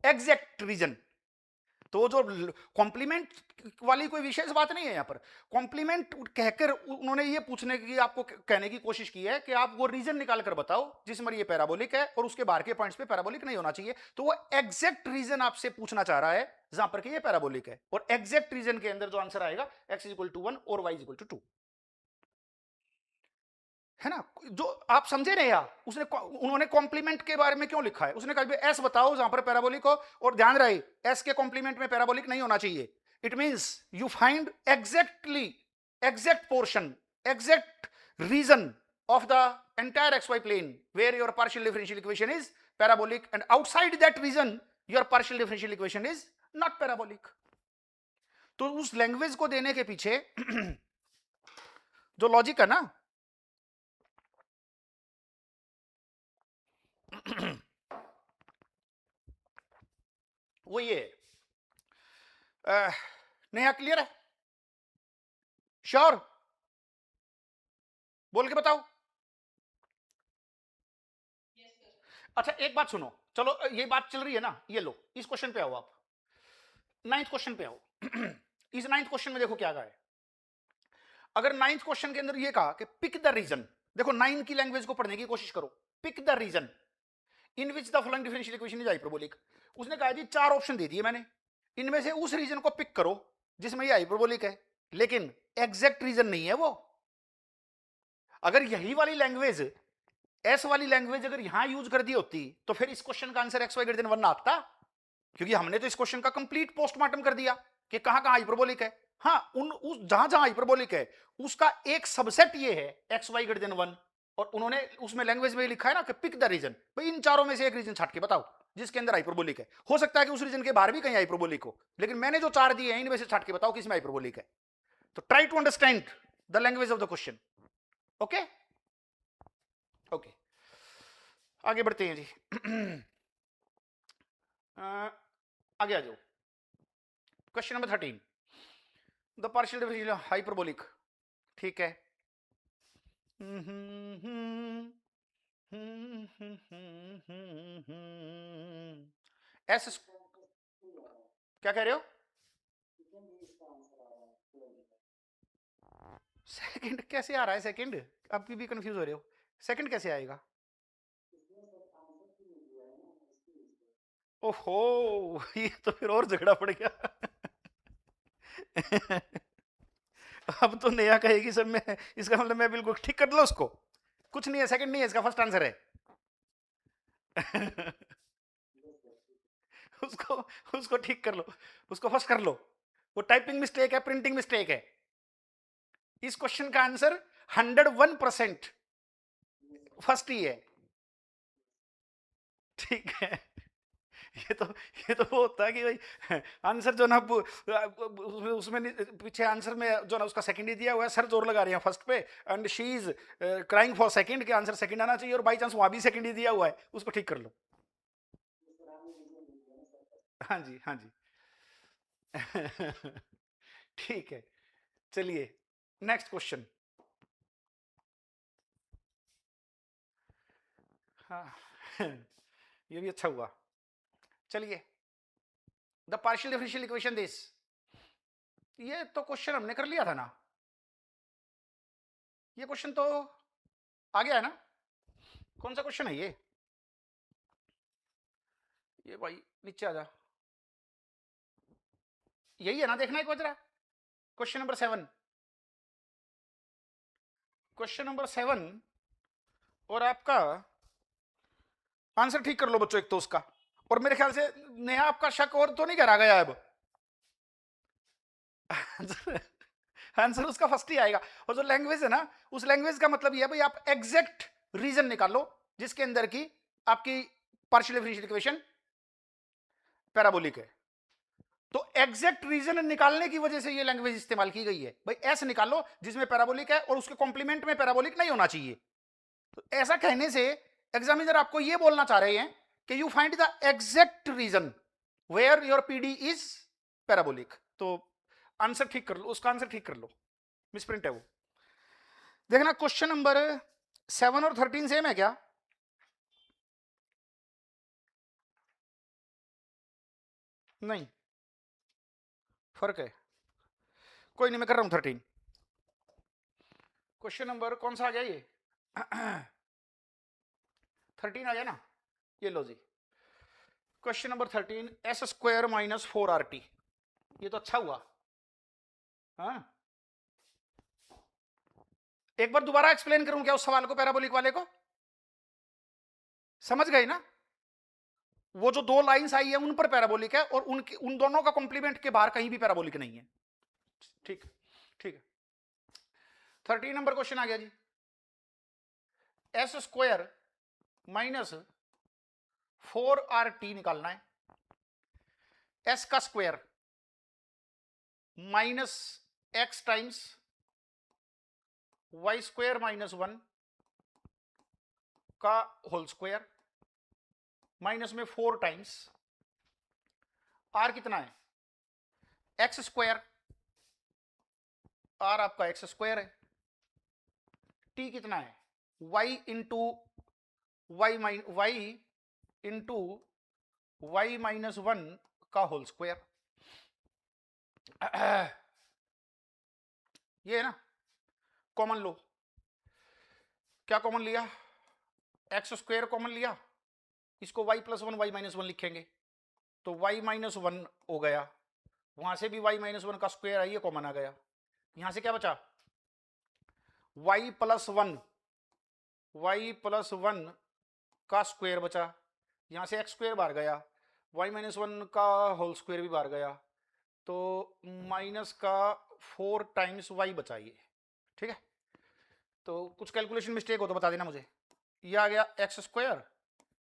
A: exact region। तो जो कॉम्प्लीमेंट वाली कोई विशेष बात नहीं है यहां पर, कॉम्प्लीमेंट कहकर उन्होंने ये पूछने की, आपको कहने की कोशिश की है कि आप वो रीजन निकाल कर बताओ जिसमें ये पैराबोलिक है और उसके बाहर के पॉइंट्स पे पैराबोलिक नहीं होना चाहिए। तो वो एग्जैक्ट रीजन आपसे पूछना चाह रहा है जहां पर कि ये पैराबोलिक है, और एग्जैक्ट रीजन के अंदर जो आंसर आएगा x इक्वल टू 1 और y इक्वल टू 2, है ना। जो आप समझे नहीं यार, उन्होंने कॉम्प्लीमेंट के बारे में क्यों लिखा है, उसने कहा एस बताओ जहां पर पैराबोलिक हो, और ध्यान रहे एस के कॉम्प्लीमेंट में पैराबोलिक नहीं होना चाहिए। It means you find exactly exact portion, exact region of the entire xy plane where your partial differential equation is parabolic, and outside that region your partial differential equation is not parabolic। तो उस लैंग्वेज को देने के पीछे जो लॉजिक है ना, वो ये नेहा, क्लियर है? श्योर? बोल के बताओ।
C: Yes sir.
A: अच्छा एक बात सुनो, चलो ये बात चल रही है ना, ये लो इस क्वेश्चन पे आओ आप, 9th क्वेश्चन पे आओ। इस 9th क्वेश्चन में देखो क्या कहा है। अगर 9th क्वेश्चन के अंदर ये कहा कि पिक द रीजन, देखो 9 की लैंग्वेज को पढ़ने की कोशिश करो, pick the region in which the following differential equation is hyperbolic. उसने कहा जी 4 ऑप्शन दे दिए मैंने, इनमें से उस रीजन को पिक करो जिसमें ये हाइपरबोलिक है, लेकिन एग्जैक्ट रीजन नहीं है वो। अगर यही वाली लैंग्वेज, एस वाली लैंग्वेज अगर यहां यूज कर दी होती तो फिर इस क्वेश्चन का answer x y greater than 1 आता, क्योंकि हमने तो इस क्वेश्चन का कंप्लीट पोस्टमार्टम कर दिया कि कहां कहां हाइपरबोलिक है। हाँ, उन उस जहां जहां हाइपरबोलिक है उसका एक सबसेट ये है एक्स वाई ग्रेटर देन 1, और उन्होंने उसमें लैंग्वेज में लिखा है ना कि पिक द रीजन, भाई इन चारों में से एक रीजन छाट के बताओ जिसके अंदर हाइपरबोलिक है। हो सकता है कि उस रीजन के बाहर भी कहीं हाइपरबोलिक हो, लेकिन मैंने जो 4 दिए हैं इनमें से छाट के बताओ किसमें हाइपरबोलिक है। तो try to understand the language of the question. Okay okay, आगे बढ़ते हैं जी। आगे आ जाओ, question number 13, the partial differential hyperbolic. ठीक है, एस, क्या कह रहे हो? सेकंड कैसे आ रहा है? सेकंड आप भी कंफ्यूज हो रहे हो, सेकंड कैसे आएगा? ओहो, ये तो फिर और झगड़ा पड़ गया। अब तो नया कहेगी सब में, इसका मतलब मैं बिल्कुल ठीक कर लो उसको, कुछ नहीं है, सेकंड नहीं है, इसका फर्स्ट आंसर है। उसको उसको ठीक कर लो, उसको फर्स्ट कर लो, वो टाइपिंग मिस्टेक है, प्रिंटिंग मिस्टेक है। इस क्वेश्चन का आंसर 101% फर्स्ट ही है। ठीक है, ये तो वो होता है कि भाई आंसर जो ना उसमें पीछे आंसर में जो ना उसका सेकंड ही दिया हुआ है, सर जोर लगा रहे हैं फर्स्ट पे, and she is crying for second के आंसर सेकंड आना चाहिए, और बाई चांस वहां भी सेकंड ही दिया हुआ है, उसको ठीक कर लो। हाँ जी हाँ जी। ठीक है, चलिए नेक्स्ट क्वेश्चन। हाँ, ये भी अच्छा हुआ। चलिए, the partial differential equation this, ये तो क्वेश्चन हमने कर लिया था ना, ये क्वेश्चन तो आ गया है ना। कौन सा क्वेश्चन है ये भाई नीचे आ जा, यही है ना, देखना एक बज रहा, क्वेश्चन नंबर 7, क्वेश्चन नंबर 7, और आपका आंसर ठीक कर लो बच्चों एक तो उसका, और मेरे ख्याल से नेहा आपका शक और तो नहीं करा गया अब। आंसर उसका फर्स्ट ही आएगा, और जो लैंग्वेज है ना, उस लैंग्वेज का मतलब ये है भाई आप एग्जैक्ट रीजन निकालो जिसके अंदर की आपकी पार्शियल डिफरेंशियल इक्वेशन पैराबोलिक है। तो एग्जैक्ट रीजन निकालने की वजह से ये लैंग्वेज इस्तेमाल की गई है, भाई ऐस निकालो जिसमें पैराबोलिक है और उसके कॉम्प्लीमेंट में पैराबोलिक नहीं होना चाहिए। तो ऐसा कहने से एग्जामिनर आपको ये बोलना चाह रहे हैं कि you find the exact region where your PD is parabolic. तो आंसर ठीक कर लो, उसका आंसर ठीक कर लो, मिसप्रिंट है वो। देखना क्वेश्चन नंबर 7 और 13 सेम है क्या? नहीं, फर्क है, कोई नहीं, मैं कर रहा हूं 13। क्वेश्चन नंबर कौन सा आ गया ये? 13 आ गया ना, ये लो जी, question number 13, s square minus 4RT। ये तो अच्छा हुआ। हाँ, एक बार दोबारा एक्सप्लेन करूं क्या उस सवाल को, पैराबोलिक वाले को? समझ गए ना? वो जो 2 लाइंस आई है उन पर पैराबोलिक है, और उनके उन दोनों का कॉम्प्लीमेंट के बाहर कहीं भी पैराबोलिक नहीं है। ठीक ठीक है, 13 नंबर क्वेश्चन आ गया जी, एस स्क्वायर माइनस 4RT निकालना है। एस का square minus x times y square minus 1 का होल स्क्वायर, माइनस में 4 टाइम्स आर कितना है? एक्स स्क्वायर, आर आपका एक्स स्क्वायर है, t कितना है, y into y into y minus 1 का होल स्क्वायर। ये है ना, कॉमन लो। क्या कॉमन लिया, एक्स स्क्वायर कॉमन लिया, इसको y प्लस 1 y माइनस 1 लिखेंगे तो y माइनस 1 हो गया, वहां से भी y माइनस 1 का स्क्वायर है, ये कॉमन आ गया। यहां से क्या बचा, y प्लस 1 का स्क्वायर बचा, यहां से एक्स स्क्वायर बाहर गया, y माइनस 1 का होल स्क्वायर भी बाहर गया, तो माइनस का 4 टाइम्स y बचा ये। ठीक है, तो कुछ कैलकुलेशन मिस्टेक हो तो बता देना मुझे। ये आ गया एक्स स्क्वायर,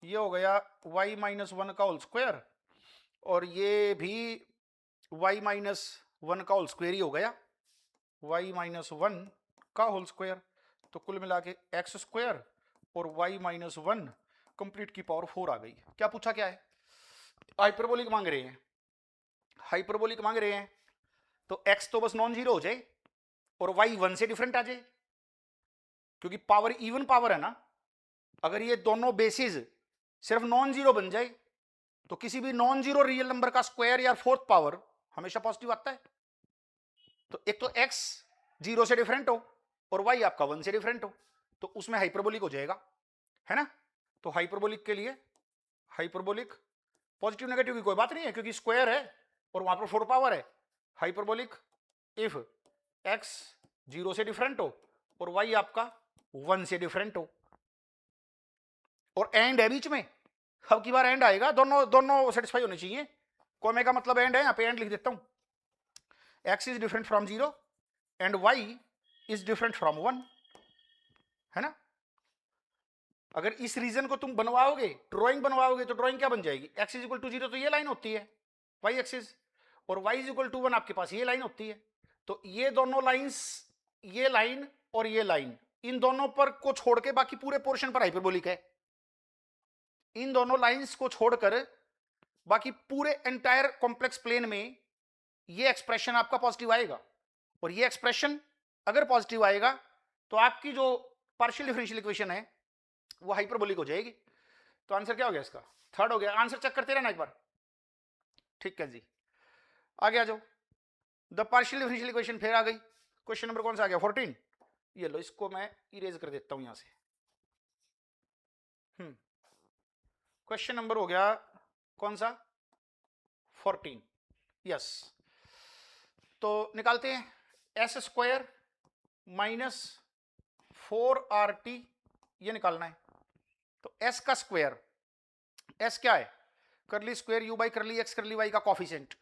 A: ये हो गया y माइनस 1 का होल स्क्वायर, और ये भी y माइनस 1 का होल स्क्वायर ही हो गया, y माइनस 1 का होल स्क्वायर। तो कुल मिला के एक्स स्क्वायर और y माइनस 1 कंप्लीट की पावर 4 आ गई। क्या पूछा, क्या है, हाइपरबोलिक मांग रहे हैं, हाइपरबोलिक मांग रहे हैं, तो x तो बस नॉन जीरो हो जाए और y 1 से डिफरेंट आ जाए, क्योंकि पावर इवन पावर है ना। अगर ये दोनों बेसिस सिर्फ नॉन जीरो बन जाए तो किसी भी नॉन जीरो रियल नंबर का स्क्वायर या फोर्थ पावर हमेशा पॉजिटिव आता है। तो एक तो x जीरो से डिफरेंट हो और y आपका 1 से डिफरेंट हो, तो उसमें हाइपरबोलिक हो जाएगा, है ना। तो हाइपरबोलिक के लिए, हाइपरबोलिक पॉजिटिव नेगेटिव की कोई बात नहीं है, क्योंकि स्क्वायर है और वहां पर फोर पावर है। हाइपरबोलिक इफ x जीरो से डिफरेंट हो और y आपका 1 से डिफरेंट हो, और एंड है बीच में, अब की बार एंड आएगा, दोनों दोनों सेटिस्फाई होने चाहिए। कोमे का मतलब एंड है, यहां पे एंड लिख देता हूं, x is different from 0 and y is different from 1, है ना। अगर इस रीजन को तुम बनवाओगे, ड्राइंग बनवाओगे, तो ड्राइंग क्या बन जाएगी, x इज इक्वल टू 0 तो ये लाइन होती है y एक्सिस, और y इज इक्वल टू 1 आपके पास ये लाइन होती है। तो ये दोनों लाइंस, ये लाइन और ये लाइन, इन दोनों पर को छोड़ के बाकी पूरे पोर्शन पर हाइपरबोलिक है। इन दोनों लाइंस को छोड़कर बाकी पूरे एंटायर कॉम्प्लेक्स प्लेन में ये एक्सप्रेशन आपका पॉजिटिव आएगा, और ये एक्सप्रेशन अगर पॉजिटिव आएगा तो आपकी जो पार्शियल डिफरेंशियल इक्वेशन है वो हाइपरबोलिक हो जाएगी। तो आंसर क्या हो गया इसका, थर्ड हो गया। आंसर चेक करते रहना एक बार, ठीक है जी। आगे आ जाओ, द पार्शियल डिफरेंशियल इक्वेशन फिर आ गई। क्वेश्चन नंबर कौन सा आ गया, 14। ये लो, इसको मैं इरेज कर देता हूं यहां से। क्वेश्चन नंबर हो गया कौन सा, 14, यस। तो निकालते हैं, एस स्क्वायर माइनस 4RT, ये निकालना है। तो एस का स्क्वायर, एस क्या है, करली square you by curly x करली वाई का कॉफिशिएंट,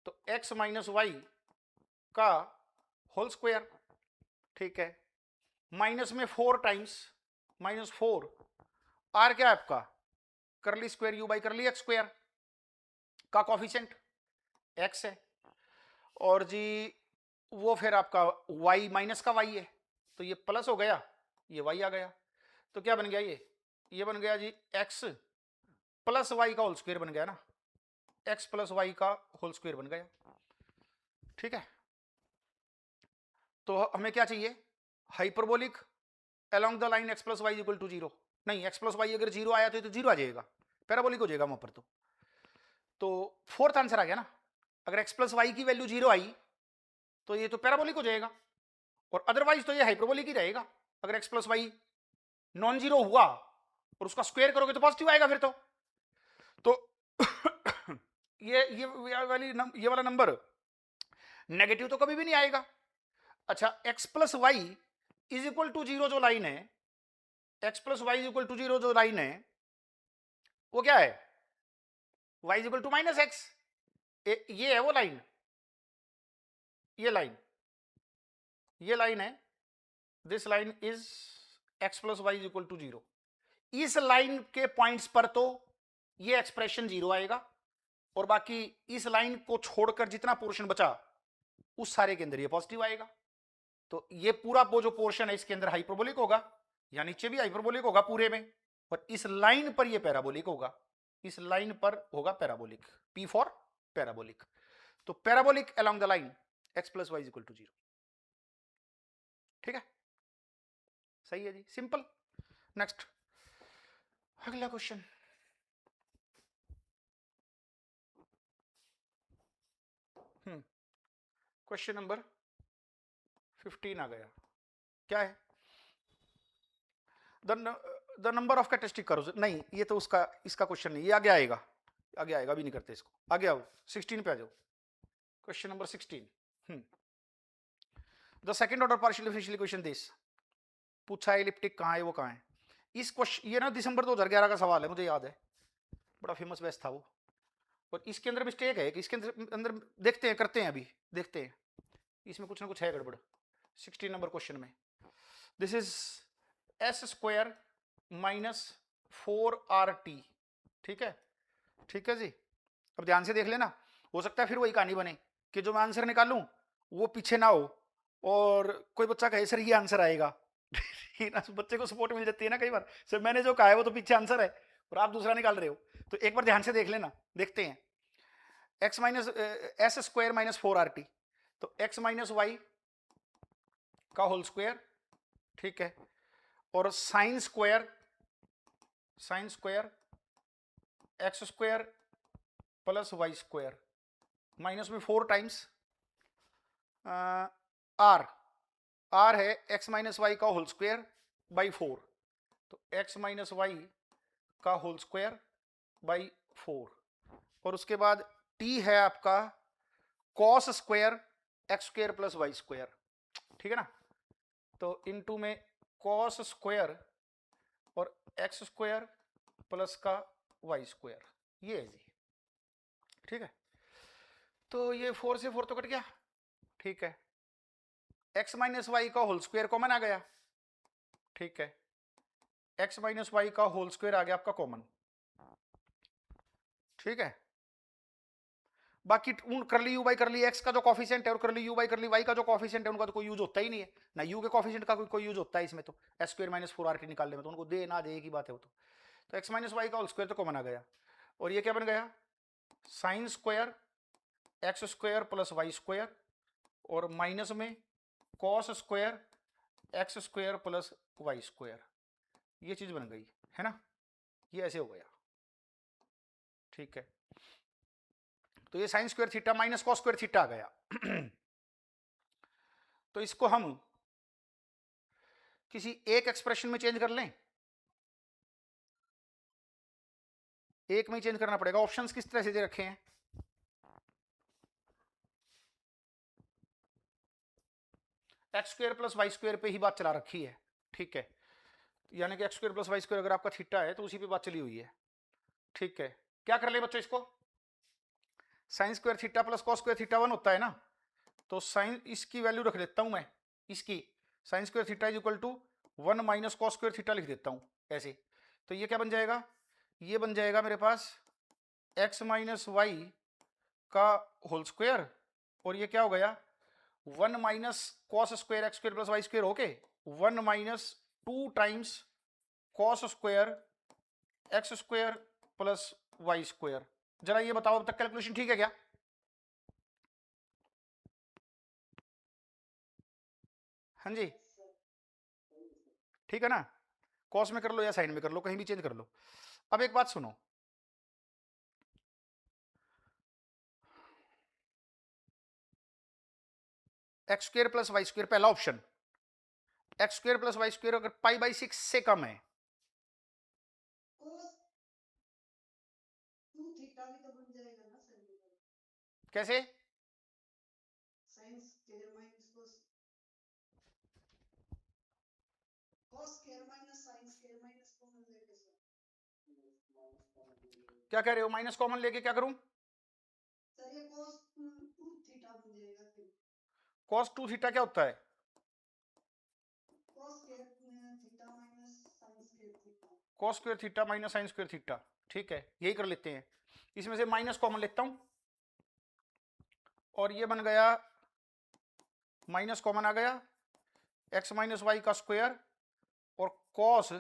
A: तो एक्स माइनस वाई का होल स्क्वायर, ठीक है, माइनस में 4 टाइम्स माइनस 4, आर क्या है आपका, करली square you by curly x square का कॉफिशिएंट एक्स है, और जी वो फिर आपका y माइनस का y है, तो ये प्लस हो गया, ये y आ गया, तो क्या बन गया, ये बन गया जी x प्लस y का होल स्क्वायर बन गया ना, x प्लस y का होल स्क्वायर बन गया, ठीक है। तो हमें क्या चाहिए, hyperbolic along the line x plus Y equal to 0, नहीं x प्लस वाई अगर 0 आया तो 0 आ जाएगा, पैराबोलिक हो जाएगा वहां पर। तो फोर्थ आंसर आ गया ना, अगर x प्लस वाई की वैल्यू 0 आई तो ये तो पैराबोलिक हो जाएगा, और अदरवाइज तो ये हाइपरबोलिक ही रहेगा। अगर x plus y non zero हुआ और उसका स्क्वायर करोगे तो पॉजिटिव आएगा फिर तो ये वाला नंबर नेगेटिव तो कभी भी नहीं आएगा। अच्छा, x plus y is equal to 0 जो लाइन है, x plus y is equal to 0 जो लाइन है वो क्या है, y is equal to minus x, ये है वो लाइन, ये लाइन है, this line is x plus y is equal to 0। इस लाइन के पॉइंट्स पर तो ये एक्सप्रेशन 0 आएगा, और बाकी इस लाइन को छोड़कर जितना पोर्शन बचा उस सारे के अंदर ये पॉजिटिव आएगा। तो ये पूरा वो जो पोर्शन है इसके अंदर हाइपरबोलिक होगा, या नीचे भी हाइपरबोलिक होगा पूरे में, और इस लाइन पर ये पैराबोलिक होगा, इस लाइन पर होगा पैराबोलिक, P फॉर पैराबोलिक। तो parabolic along the line x plus y is equal to 0, ठीक है। सही है जी, सिंपल। नेक्स्ट अगला क्वेश्चन। क्वेश्चन नंबर 15 आ गया। क्या है? The number of characteristic curves, नहीं ये तो उसका इसका क्वेश्चन नहीं, ये आगे आएगा, आगे आएगा, अभी नहीं करते इसको, आगे आओ 16 पे आ जाओ। Question number 16, the second order partial differential equation this, पूछा है इलिप्टिक कहाँ है, वो कहाँ है। इस क्वेश्चन, ये ना दिसंबर 2011 का सवाल है, मुझे याद है, बड़ा फेमस बैच था वो। और इसके अंदर मिस्टेक है कि इसके अंदर देखते हैं, करते हैं अभी, देखते हैं इसमें कुछ ना कुछ है गड़बड़। 16 नंबर क्वेश्चन में this is S square minus 4RT, ठीक है, ठीक है जी। अब ध्यान से देख लेना, हो सकता है फिर वही कहानी बने कि जो मैं आंसर निकालूं वो पीछे ना हो और कोई बच्चा कहे सर ये आंसर आएगा ना, बच्चे को सपोर्ट मिल जाती है ना कई बार, सर मैंने जो कहा है वो तो पीछे आंसर है और आप दूसरा निकाल रहे हो। तो एक बार ध्यान से देख लेना, देखते हैं। X minus s square minus 4RT, तो एक्स माइनस वाई का होल स्क्वायर, ठीक है, और sine square x square plus y square minus में 4 टाइम्स आर है एक्स माइनस वाई का होल स्क्वायर बाई 4, तो एक्स माइनस वाई का होल स्क्वायर बाई 4, और उसके बाद टी है आपका cos square x square plus y square, ठीक है ना। तो इनटू में कॉस स्क्वायर और एक्स स्क्वायर प्लस का वाई स्क्वायर, ये है जी, ठीक है। तो ये 4 से 4 तो कट गया, ठीक है। एक्स माइनस वाई का होल स्क्वायर कॉमन आ गया, ठीक है, एक्स माइनस वाई का होल स्क्वायर आ गया आपका कॉमन, ठीक है। बाकी करली यू बाई करली एक्स का जो कॉफिशिएंट है और करली यू बाई करली वाई का जो कॉफिशिएंट है उनका तो कोई यूज होता ही नहीं है ना, यू के कॉफिशिएंट का कोई यूज होता है इसमें, तो एस स्क्वायर माइनस 4RT निकालने में तो उनको दे ना दे की बात है वो तो एक्स माइनस वाई का होल स्क्वायर तो कॉमन आ गया, और ये क्या बन गया, sine square x square plus y square और माइनस में cos square x square plus y square, ये चीज बन गई है ना, ये ऐसे हो गया, ठीक है। तो ये sine square theta minus cos square theta आ गया तो इसको हम किसी एक एक्सप्रेशन में चेंज कर लें, एक में ही चेंज करना पड़ेगा। ऑप्शंस किस तरह से दे रखे हैं, x square plus y square पे ही बात चला रखी है, ठीक है, यानी कि x square plus y square अगर आपका थीटा है तो उसी पे बात चली हुई है, ठीक है। क्या कर ले बच्चों, इसको sign square theta plus cos square theta 1 होता है ना, तो साइन इसकी वैल्यू रख देता हूं मैं, इसकी sine square theta is equal to 1 minus cos square theta लिख देता हूं ऐसे। तो ये क्या बन जाएगा, ये बन जाएगा मेरे पास एक्स माइनस वाई का होल स्क्वायर, और ये क्या हो गया 1 minus cos square x square plus y square होके 1 minus 2 times cos square x square plus y square. जरा ये बताओ अब तक कैलकुलेशन ठीक है क्या, हाँ जी ठीक है ना, कॉस में कर लो या साइन में कर लो, कहीं भी चेंज कर लो। अब एक बात सुनो, x square plus y square पहला option, x square plus y square अगर पाई बाई 6 से कम है,
B: cos 2 थीटा भी तो बन जाएगा ना सर,
A: कैसे,
B: sine square minus cos square minus sine square minus common लेके सर,
A: क्या कह रहे हो, माइनस कॉमन लेके क्या करूं,
B: सर ये cos 2 थीटा बन जाएगा फिर,
A: कॉस 2 थीटा क्या होता है,
B: cos square theta minus sign square theta,
A: cos square theta minus sign square theta, ठीक है, यही कर लेते हैं। इसमें से माइनस कॉमन लेता हूं और ये बन गया माइनस कॉमन आ गया एक्स माइनस वाई का स्क्वायर और कॉस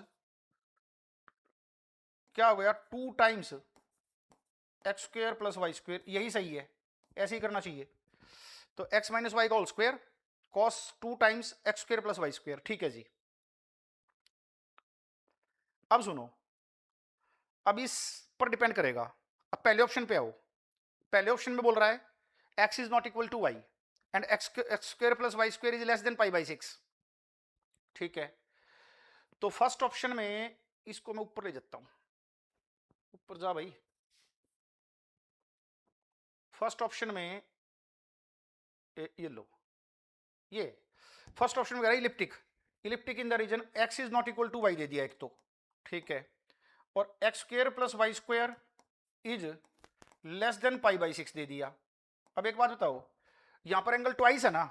A: क्या हो गया 2 times x square plus y square, यही सही है, ऐसे ही करना चाहिए। तो एक्स माइनस वाई का whole square cos 2 times x square plus y square, ठीक है जी। अब सुनो, अब इस पर डिपेंड करेगा। अब पहले ऑप्शन पे आओ। पहले ऑप्शन में बोल रहा है x is not equal to y and x square plus y square is less than pi by 6। ठीक है, तो फर्स्ट ऑप्शन में इसको मैं ऊपर ले जाता हूं, ऊपर जा भाई। फर्स्ट ऑप्शन में ये लो, ये फर्स्ट ऑप्शन में elliptic, elliptic in the region x is not equal to y दे दिया एक तो। ठीक है, और x square plus y square is less than pi by 6 दे दिया। अब एक बात बताओ, यहां पर एंगल ट्वाइस है ना,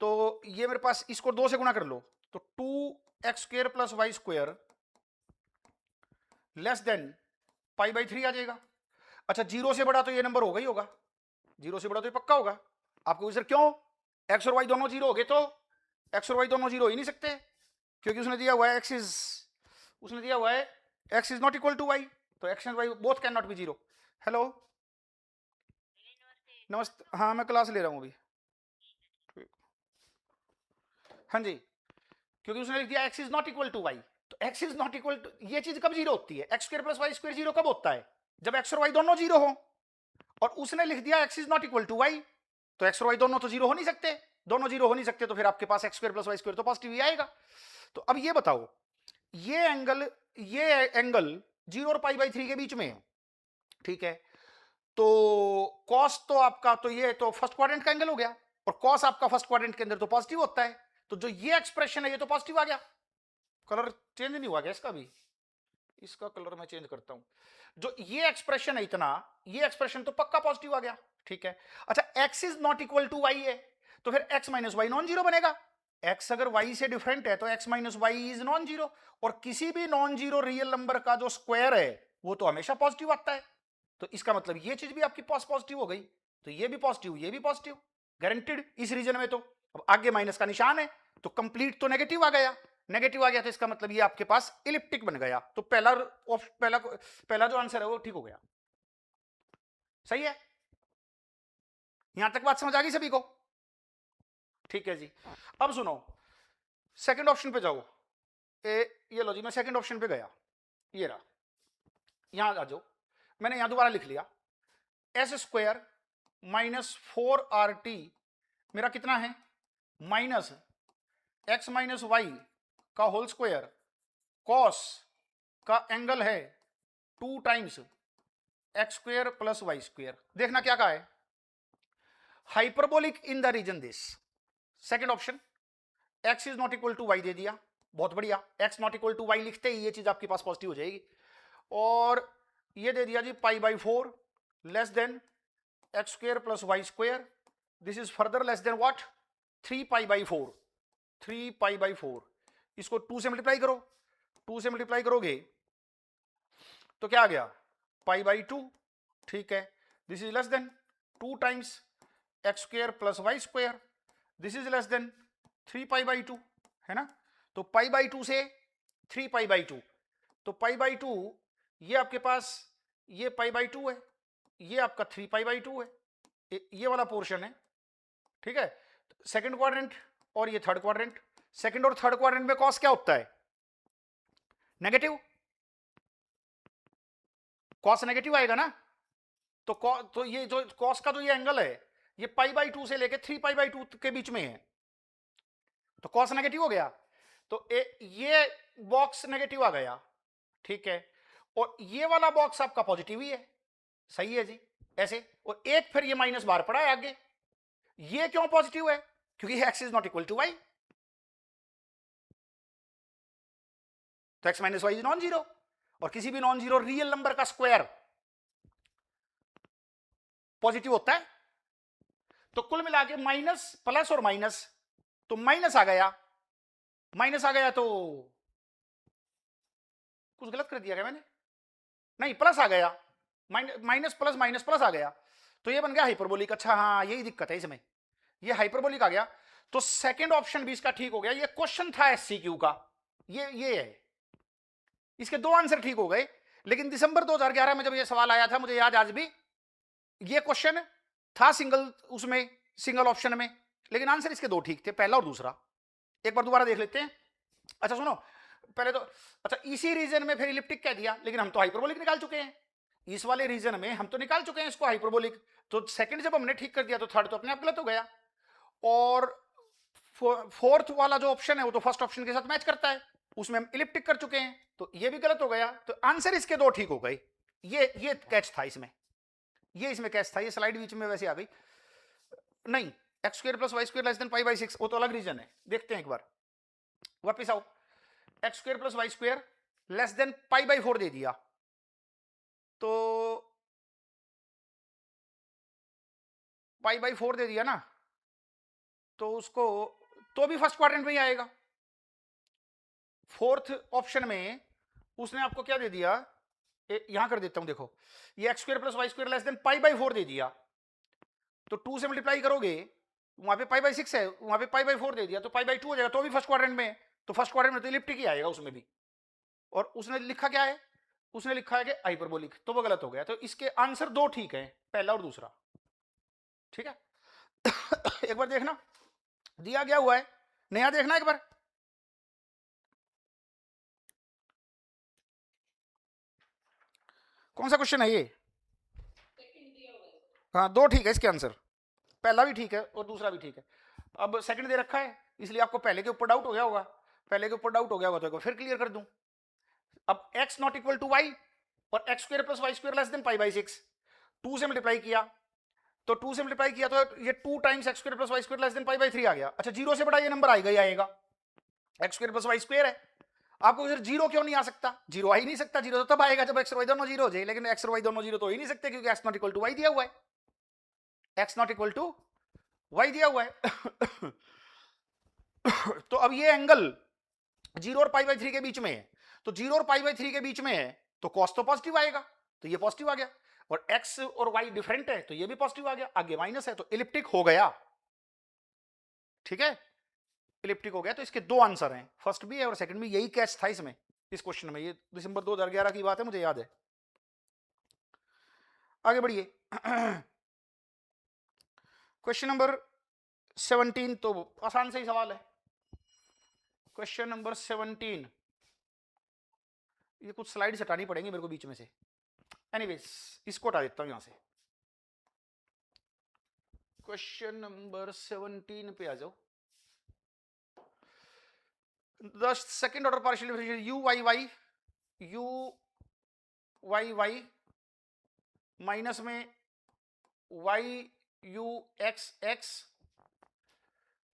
A: तो ये मेरे पास इसको 2 से गुणा कर लो, तो 2x square plus y square less than pi by 3 आ जाएगा। अच्छा, 0 से बड़ा तो ये नंबर होगा ही होगा, 0 से बड़ा तो ये पक्का होगा। आपको सर क्यों, x और y दोनों 0 हो गए तो x और y दोनों 0 हो ही नहीं सकते, क्योंकि उसने दिया हुआ है x is not equal to y, तो x and y both can not be 0। Hello, नमस्ते, हाँ मैं क्लास ले रहा हूँ अभी। हाँ जी, क्योंकि उसने लिख दिया x is not equal to y, तो x is not equal to, ये चीज कब 0 होती है, x square plus y square 0 कब होता है, जब x और y दोनों 0 हो। और उसने लिख दिया x is not equal to y, तो x और y दोनों तो 0 हो नहीं सकते, दोनों 0 हो नहीं सकते, तो फिर आपके पास x square plus y square तो पॉजिटिव ही आएगा। तो अब ये बताओ, ये एंगल 0 और पाई बाई 3 के बीच में है। ठीक है, तो cos तो आपका, तो ये तो फर्स्ट क्वाड्रेंट का एंगल हो गया, और cos आपका फर्स्ट क्वाड्रेंट के अंदर तो पॉजिटिव होता है, तो जो ये एक्सप्रेशन है ये तो पॉजिटिव आ गया। कलर चेंज नहीं हुआ क्या इसका भी, इसका कलर मैं चेंज करता हूं। जो ये एक्सप्रेशन है इतना, ये एक्सप्रेशन तो पक्का पॉजिटिव आ गया। ठीक है, अच्छा x is not equal to y है, तो फिर x minus y non zero बनेगा। x अगर y से डिफरेंट है तो x minus y is non zero, और किसी भी नॉन जीरो रियल नंबर का जो स्क्वायर है वो तो हमेशा पॉजिटिव आता है। तो इसका मतलब ये चीज भी आपकी पास पॉजिटिव हो गई, तो ये भी पॉजिटिव, ये भी पॉजिटिव, गारंटेड इस रीजन में। तो अब आगे माइनस का निशान है, तो कंप्लीट तो नेगेटिव आ गया, नेगेटिव आ गया, तो इसका मतलब ये आपके पास इलिप्टिक बन गया। तो पहला जो आंसर है वो ठीक हो गया। सही है, यहां तक बात समझ आ गई सभी को? ठीक है जी, अब सुनो, सेकंड ऑप्शन पे जाओ। ये लो जी, मैं सेकंड ऑप्शन पे गया, ये रहा, यहां आ जाओ, मैंने यहां दोबारा लिख लिया एस स्क्वायर माइनस 4RT मेरा कितना है, माइनस x माइनस वाई का होल स्क्वायर, कॉस का एंगल है 2 times x square plus y square. देखना क्या कहा है, hyperbolic in the region this. Second option, x is not equal to y दे दिया, बहुत बढ़िया, x not equal to y लिखते ही ये चीज आपके पास पॉजिटिव हो जाएगी। और ये दे दिया जी pi by 4 less than x square plus y square, this is further less than what, 3 pi by 4, 3 pi by 4। इसको 2 से मल्टीप्लाई करो, 2 से मल्टीप्लाई करोगे तो क्या आ गया, पाई बाई 2। ठीक है, this is less than 2 times x square plus y square, this is less than 3 pi by 2, है ना। तो पाई बाई 2 से 3 पाई बाई 2, तो पाई बाई 2 ये आपके पास, ये पाई बाई 2 है, ये आपका 3 पाई बाई 2 है, ये वाला पोर्शन है। ठीक है, सेकंड क्वाड्रेंट और ये थर्ड क्वाड्रेंट, सेकंड और थर्ड क्वाड्रेंट में कॉस क्या होता है, नेगेटिव, कॉस नेगेटिव आएगा ना। तो ये जो कॉस का जो ये एंगल है, ये पाई बाई 2 से लेके 3 पाई बाई 2 के बीच में है, तो कॉस नेगेटिव हो गया, तो ये बॉक्स नेगेटिव आ गया। ठीक है, और ये वाला बॉक्स आपका पॉजिटिव ही है। सही है जी, ऐसे, और एक फिर ये माइनस बाहर पड़ा है आगे, ये क्यों पॉजिटिव है, क्योंकि x is not equal to y, तो x minus y is non zero, और किसी भी नॉन जीरो रियल नंबर का स्क्वायर पॉजिटिव होता है। तो कुल मिला के माइनस प्लस और माइनस, तो माइनस आ गया, माइनस आ गया तो कुछ गलत कर दिया क्या मैंने, नहीं प्लस आ गया, माइनस प्लस माइनस प्लस आ गया, तो ये बन गया हाइपरबोलिक। अच्छा हाँ, यही दिक्कत है इसमें, ये हाइपरबोलिक आ गया। तो सेकंड ऑप्शन भी इसका ठीक हो गया, ये क्वेश्चन था एससीक्यू का, ये है, इसके 2 आंसर ठीक हो गए। लेकिन दिसंबर 2011 में जब ये सवाल आया था, मुझे याद आज भी, ये क्वेश्चन था सिंगल ऑप्शन में, लेकिन आंसर इसके 2 ठीक थे, पहला और दूसरा। एक बार दोबारा देख लेते हैं। अच्छा सुनो, पहले तो अच्छा इसी रीजन में फिर इलिप्टिक कह दिया, लेकिन हम तो हाइपरबोलिक निकाल चुके हैं, इस वाले रीजन में हम तो निकाल चुके हैं इसको हाइपरबोलिक, तो सेकंड जब हमने ठीक कर दिया तो थर्ड तो अपने आप गलत हो गया। और फोर्थ वाला जो ऑप्शन है वो तो फर्स्ट ऑप्शन के साथ मैच करता है, उसमें हम इलिप्टिक कर चुके हैं, तो ये भी गलत हो गया, तो आंसर इसके दो ठीक हो गए। ये कैच था इसमें, ये इसमें कैच था, ये स्लाइड बीच में वैसे आ गई नहीं। X square plus y square less than pi by 6 वो तो अलग रीजन है, देखते हैं एक बार वापिस आओ। X square plus y square less than pi by 4 दे दिया, तो पाई बाई 4 दे दिया ना, तो उसको तो भी फर्स्ट क्वाड्रेंट में ही आएगा। फोर्थ ऑप्शन में उसने आपको क्या दे दिया, यहां कर देता हूं देखो, ये x square plus y square less than pi by 4 दे दिया, तो 2 से मल्टीप्लाई करोगे वहां पे पाई बाई 6 है, वहां पे पाई बाई 4 दे दिया, तो पाई बाई 2 हो जाएगा, तो भी फर्स्ट क्वाड्रेंट में, तो फर्स्ट क्वाड्रेंट में तो इलिप्टिक ही आएगा उसमें भी। और उसने लिखा क्या है, उसने लिखा है कि हाइपरबोलिक, तो वो गलत हो गया, तो इसके आंसर दो ठीक है, पहला और दूसरा, ठीक है। एक बार देखना दिया गया हुआ है, नया देखना एक बार, कौन सा क्वेश्चन है ये,
C: सेकंड दिया हुआ है।
A: हाँ दो ठीक है इसके आंसर, पहला भी ठीक है और दूसरा भी ठीक है। अब सेकंड दे रखा है इसलिए आपको पहले के ऊपर डाउट हो गया होगा, पहले के ऊपर डाउट हो गया होगा तो एक बार फिर क्लियर कर दूं। अब x not equal to y और x square plus y square less than pi by 6, 2 से मल्टीप्लाई किया, तो 2 से मल्टीप्लाई किया तो ये 2 times x square plus y square less than pi by 3 आ गया। अच्छा जीरो से बड़ा ये नंबर आएगा ही आएगा, x square plus y square है, आपको इधर जीरो क्यों नहीं आ सकता, जीरो आ ही नहीं सकता, जीरो तो तब आएगा जब एक्स और वाई दोनों जीरो हो जाए, लेकिन एक्स और वाई दोनों जीरो तो हो ही नहीं सकते क्योंकि x not equal to y दिया हुआ है, x not equal to y दिया हुआ है। तो अब ये एंगल जीरो और पाई बाई 3 के बीच में है, तो जीरो और पाई बाई 3 के बीच में है तो कॉस तो पॉजिटिव आएगा, तो ये पॉजिटिव आ गया, और एक्स और वाई डिफरेंट है तो ये भी पॉजिटिव आ गया, आगे माइनस है तो इलिप्टिक हो गया, ठीक है, इलिप्टिक हो गया। तो इसके दो आंसर हैं, फर्स्ट भी है और सेकंड भी, यही कैच था इसमें इस क्वेश्चन में, ये दिसंबर 2011 की बात है, मुझे याद है। आगे बढ़िए। क्वेश्चन नंबर 17 तो आसान से ही सवाल है, क्वेश्चन नंबर 17, ये कुछ स्लाइड्स हटानी पड़ेंगी मेरे को बीच में से, एनीवेज इसको हटा देता हूं यहां से। क्वेश्चन नंबर 17 पे आ जाओ। The second order partial differential u y y minus में y u x x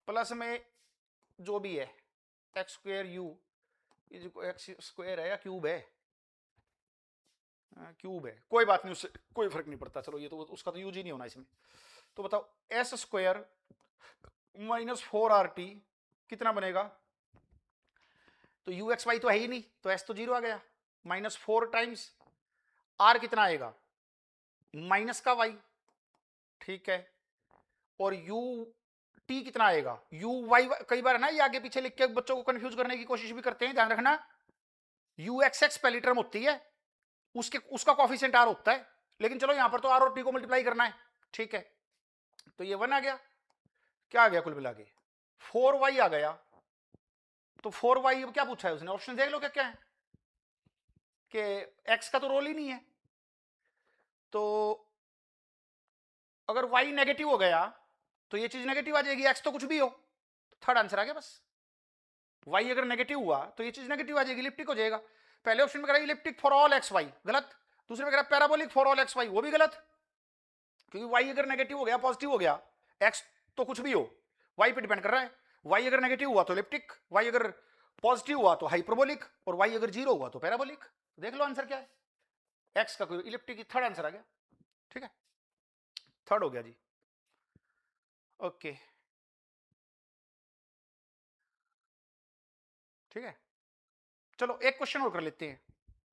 A: plus में जो भी है x square u, x square है या क्यूब है, क्यूब है, कोई बात नहीं, उससे कोई फर्क नहीं पड़ता, चलो ये तो उसका तो यूज ही नहीं होना इसमें। तो बताओ एस स्क्वायर माइनस 4RT कितना बनेगा, तो यू एक्स वाई तो है ही नहीं, तो एस तो जीरो आ गया, माइनस 4 टाइम्स आर कितना आएगा माइनस का वाई, ठीक है, और यू टी कितना आएगा, यू वाई, कई बार है ना ये आगे पीछे लिख के बच्चों को कंफ्यूज करने की कोशिश भी करते हैं, ध्यान रखना यू एक्स एक्स पहली टर्म होती है, उसका कॉफिशिएंट आर होता है, लेकिन चलो यहां पर तो आर और टी को मल्टीप्लाई करना है, ठीक है, तो ये 1 आ गया, क्या आ गया कुल मिला के 4y आ गया, तो 4y क्या पूछा है उसने, ऑप्शन देख लो क्या क्या है, कि x का तो रोल ही नहीं है, तो अगर y नेगेटिव हो गया तो ये चीज नेगेटिव आ जाएगी, x तो कुछ भी हो, तो थर्ड आंसर आ गया बस, y अगर नेगेटिव हुआ तो ये चीज नेगेटिव आ जाएगी, इलिप्टिक हो जाएगा। पहले ऑप्शन में कह रहा है elliptic for all x y, गलत, दूसरे में कह रहा है parabolic for all x y, वो भी गलत, क्योंकि y अगर नेगेटिव हो गया पॉजिटिव हो गया, x तो कुछ भी हो, y पे डिपेंड कर रहा है, y अगर नेगेटिव हुआ तो इलिप्टिक, y अगर पॉजिटिव हुआ तो हाइपरबोलिक, और y अगर जीरो हुआ तो पैराबोलिक, देख लो आंसर क्या है, x का कोई इलिप्टिक, थर्ड आंसर आ गया, ठीक है, थर्ड हो गया जी, ओके, ठीक है। चलो एक क्वेश्चन और कर लेते हैं,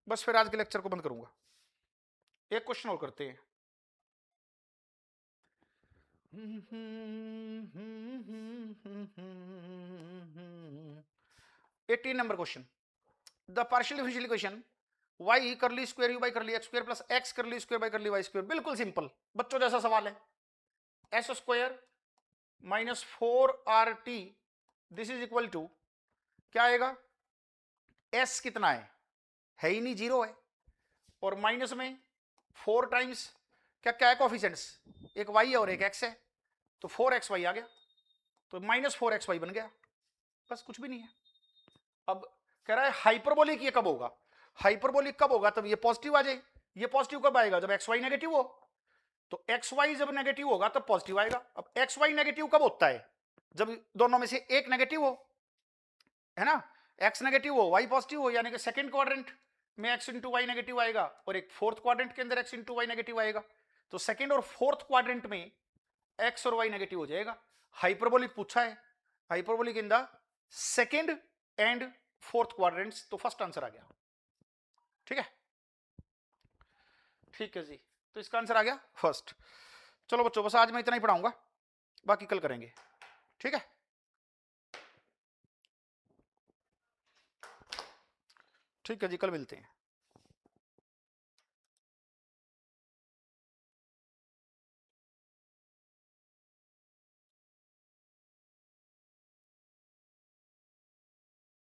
A: बस फिर आज के लेक्चर को बंद करूंगा, एक क्वेश्चन और करते हैं। 18 number question, the partial differential equation y curly square u by curly x square plus x curly square by curly y square, बिल्कुल सिंपल बच्चों जैसा सवाल है, s square minus 4RT this is equal to क्या आएगा, एस कितना है ही नहीं, 0 है। और माइनस में 4 टाइम्स क्या क्या है कोफिशिएंट्स, एक y है और एक x है, तो 4xy आ गया, तो -4xy बन गया, बस कुछ भी नहीं है। अब कह रहा है हाइपरबोलिक ये कब होगा, हाइपरबोलिक कब होगा, तब ये पॉजिटिव आ जाए। ये पॉजिटिव कब आएगा, जब xy नेगेटिव हो। तो xy जब नेगेटिव होगा तब पॉजिटिव आएगा। अब xy नेगेटिव कब होता है, जब दोनों में से एक नेगेटिव हो, है ना, x नेगेटिव हो y पॉजिटिव हो, यानी कि सेकंड क्वाड्रेंट में x इंटू वाई नेगेटिव आएगा और एक फोर्थ क्वाड्रेंट के अंदर x इंटू वाई नेगेटिव आएगा। तो सेकंड और फोर्थ क्वाड्रेंट में x और y नेगेटिव हो जाएगा। हाइपरबोलिक पूछा है, hyperbolic in the second and fourth quadrants, तो फर्स्ट आंसर आ गया। ठीक है, ठीक है जी, तो इसका आंसर आ गया फर्स्ट। चलो बच्चों, बस आज मैं इतना ही पढ़ाऊंगा, बाकी कल करेंगे। ठीक है, ठीक है जी, कल मिलते हैं।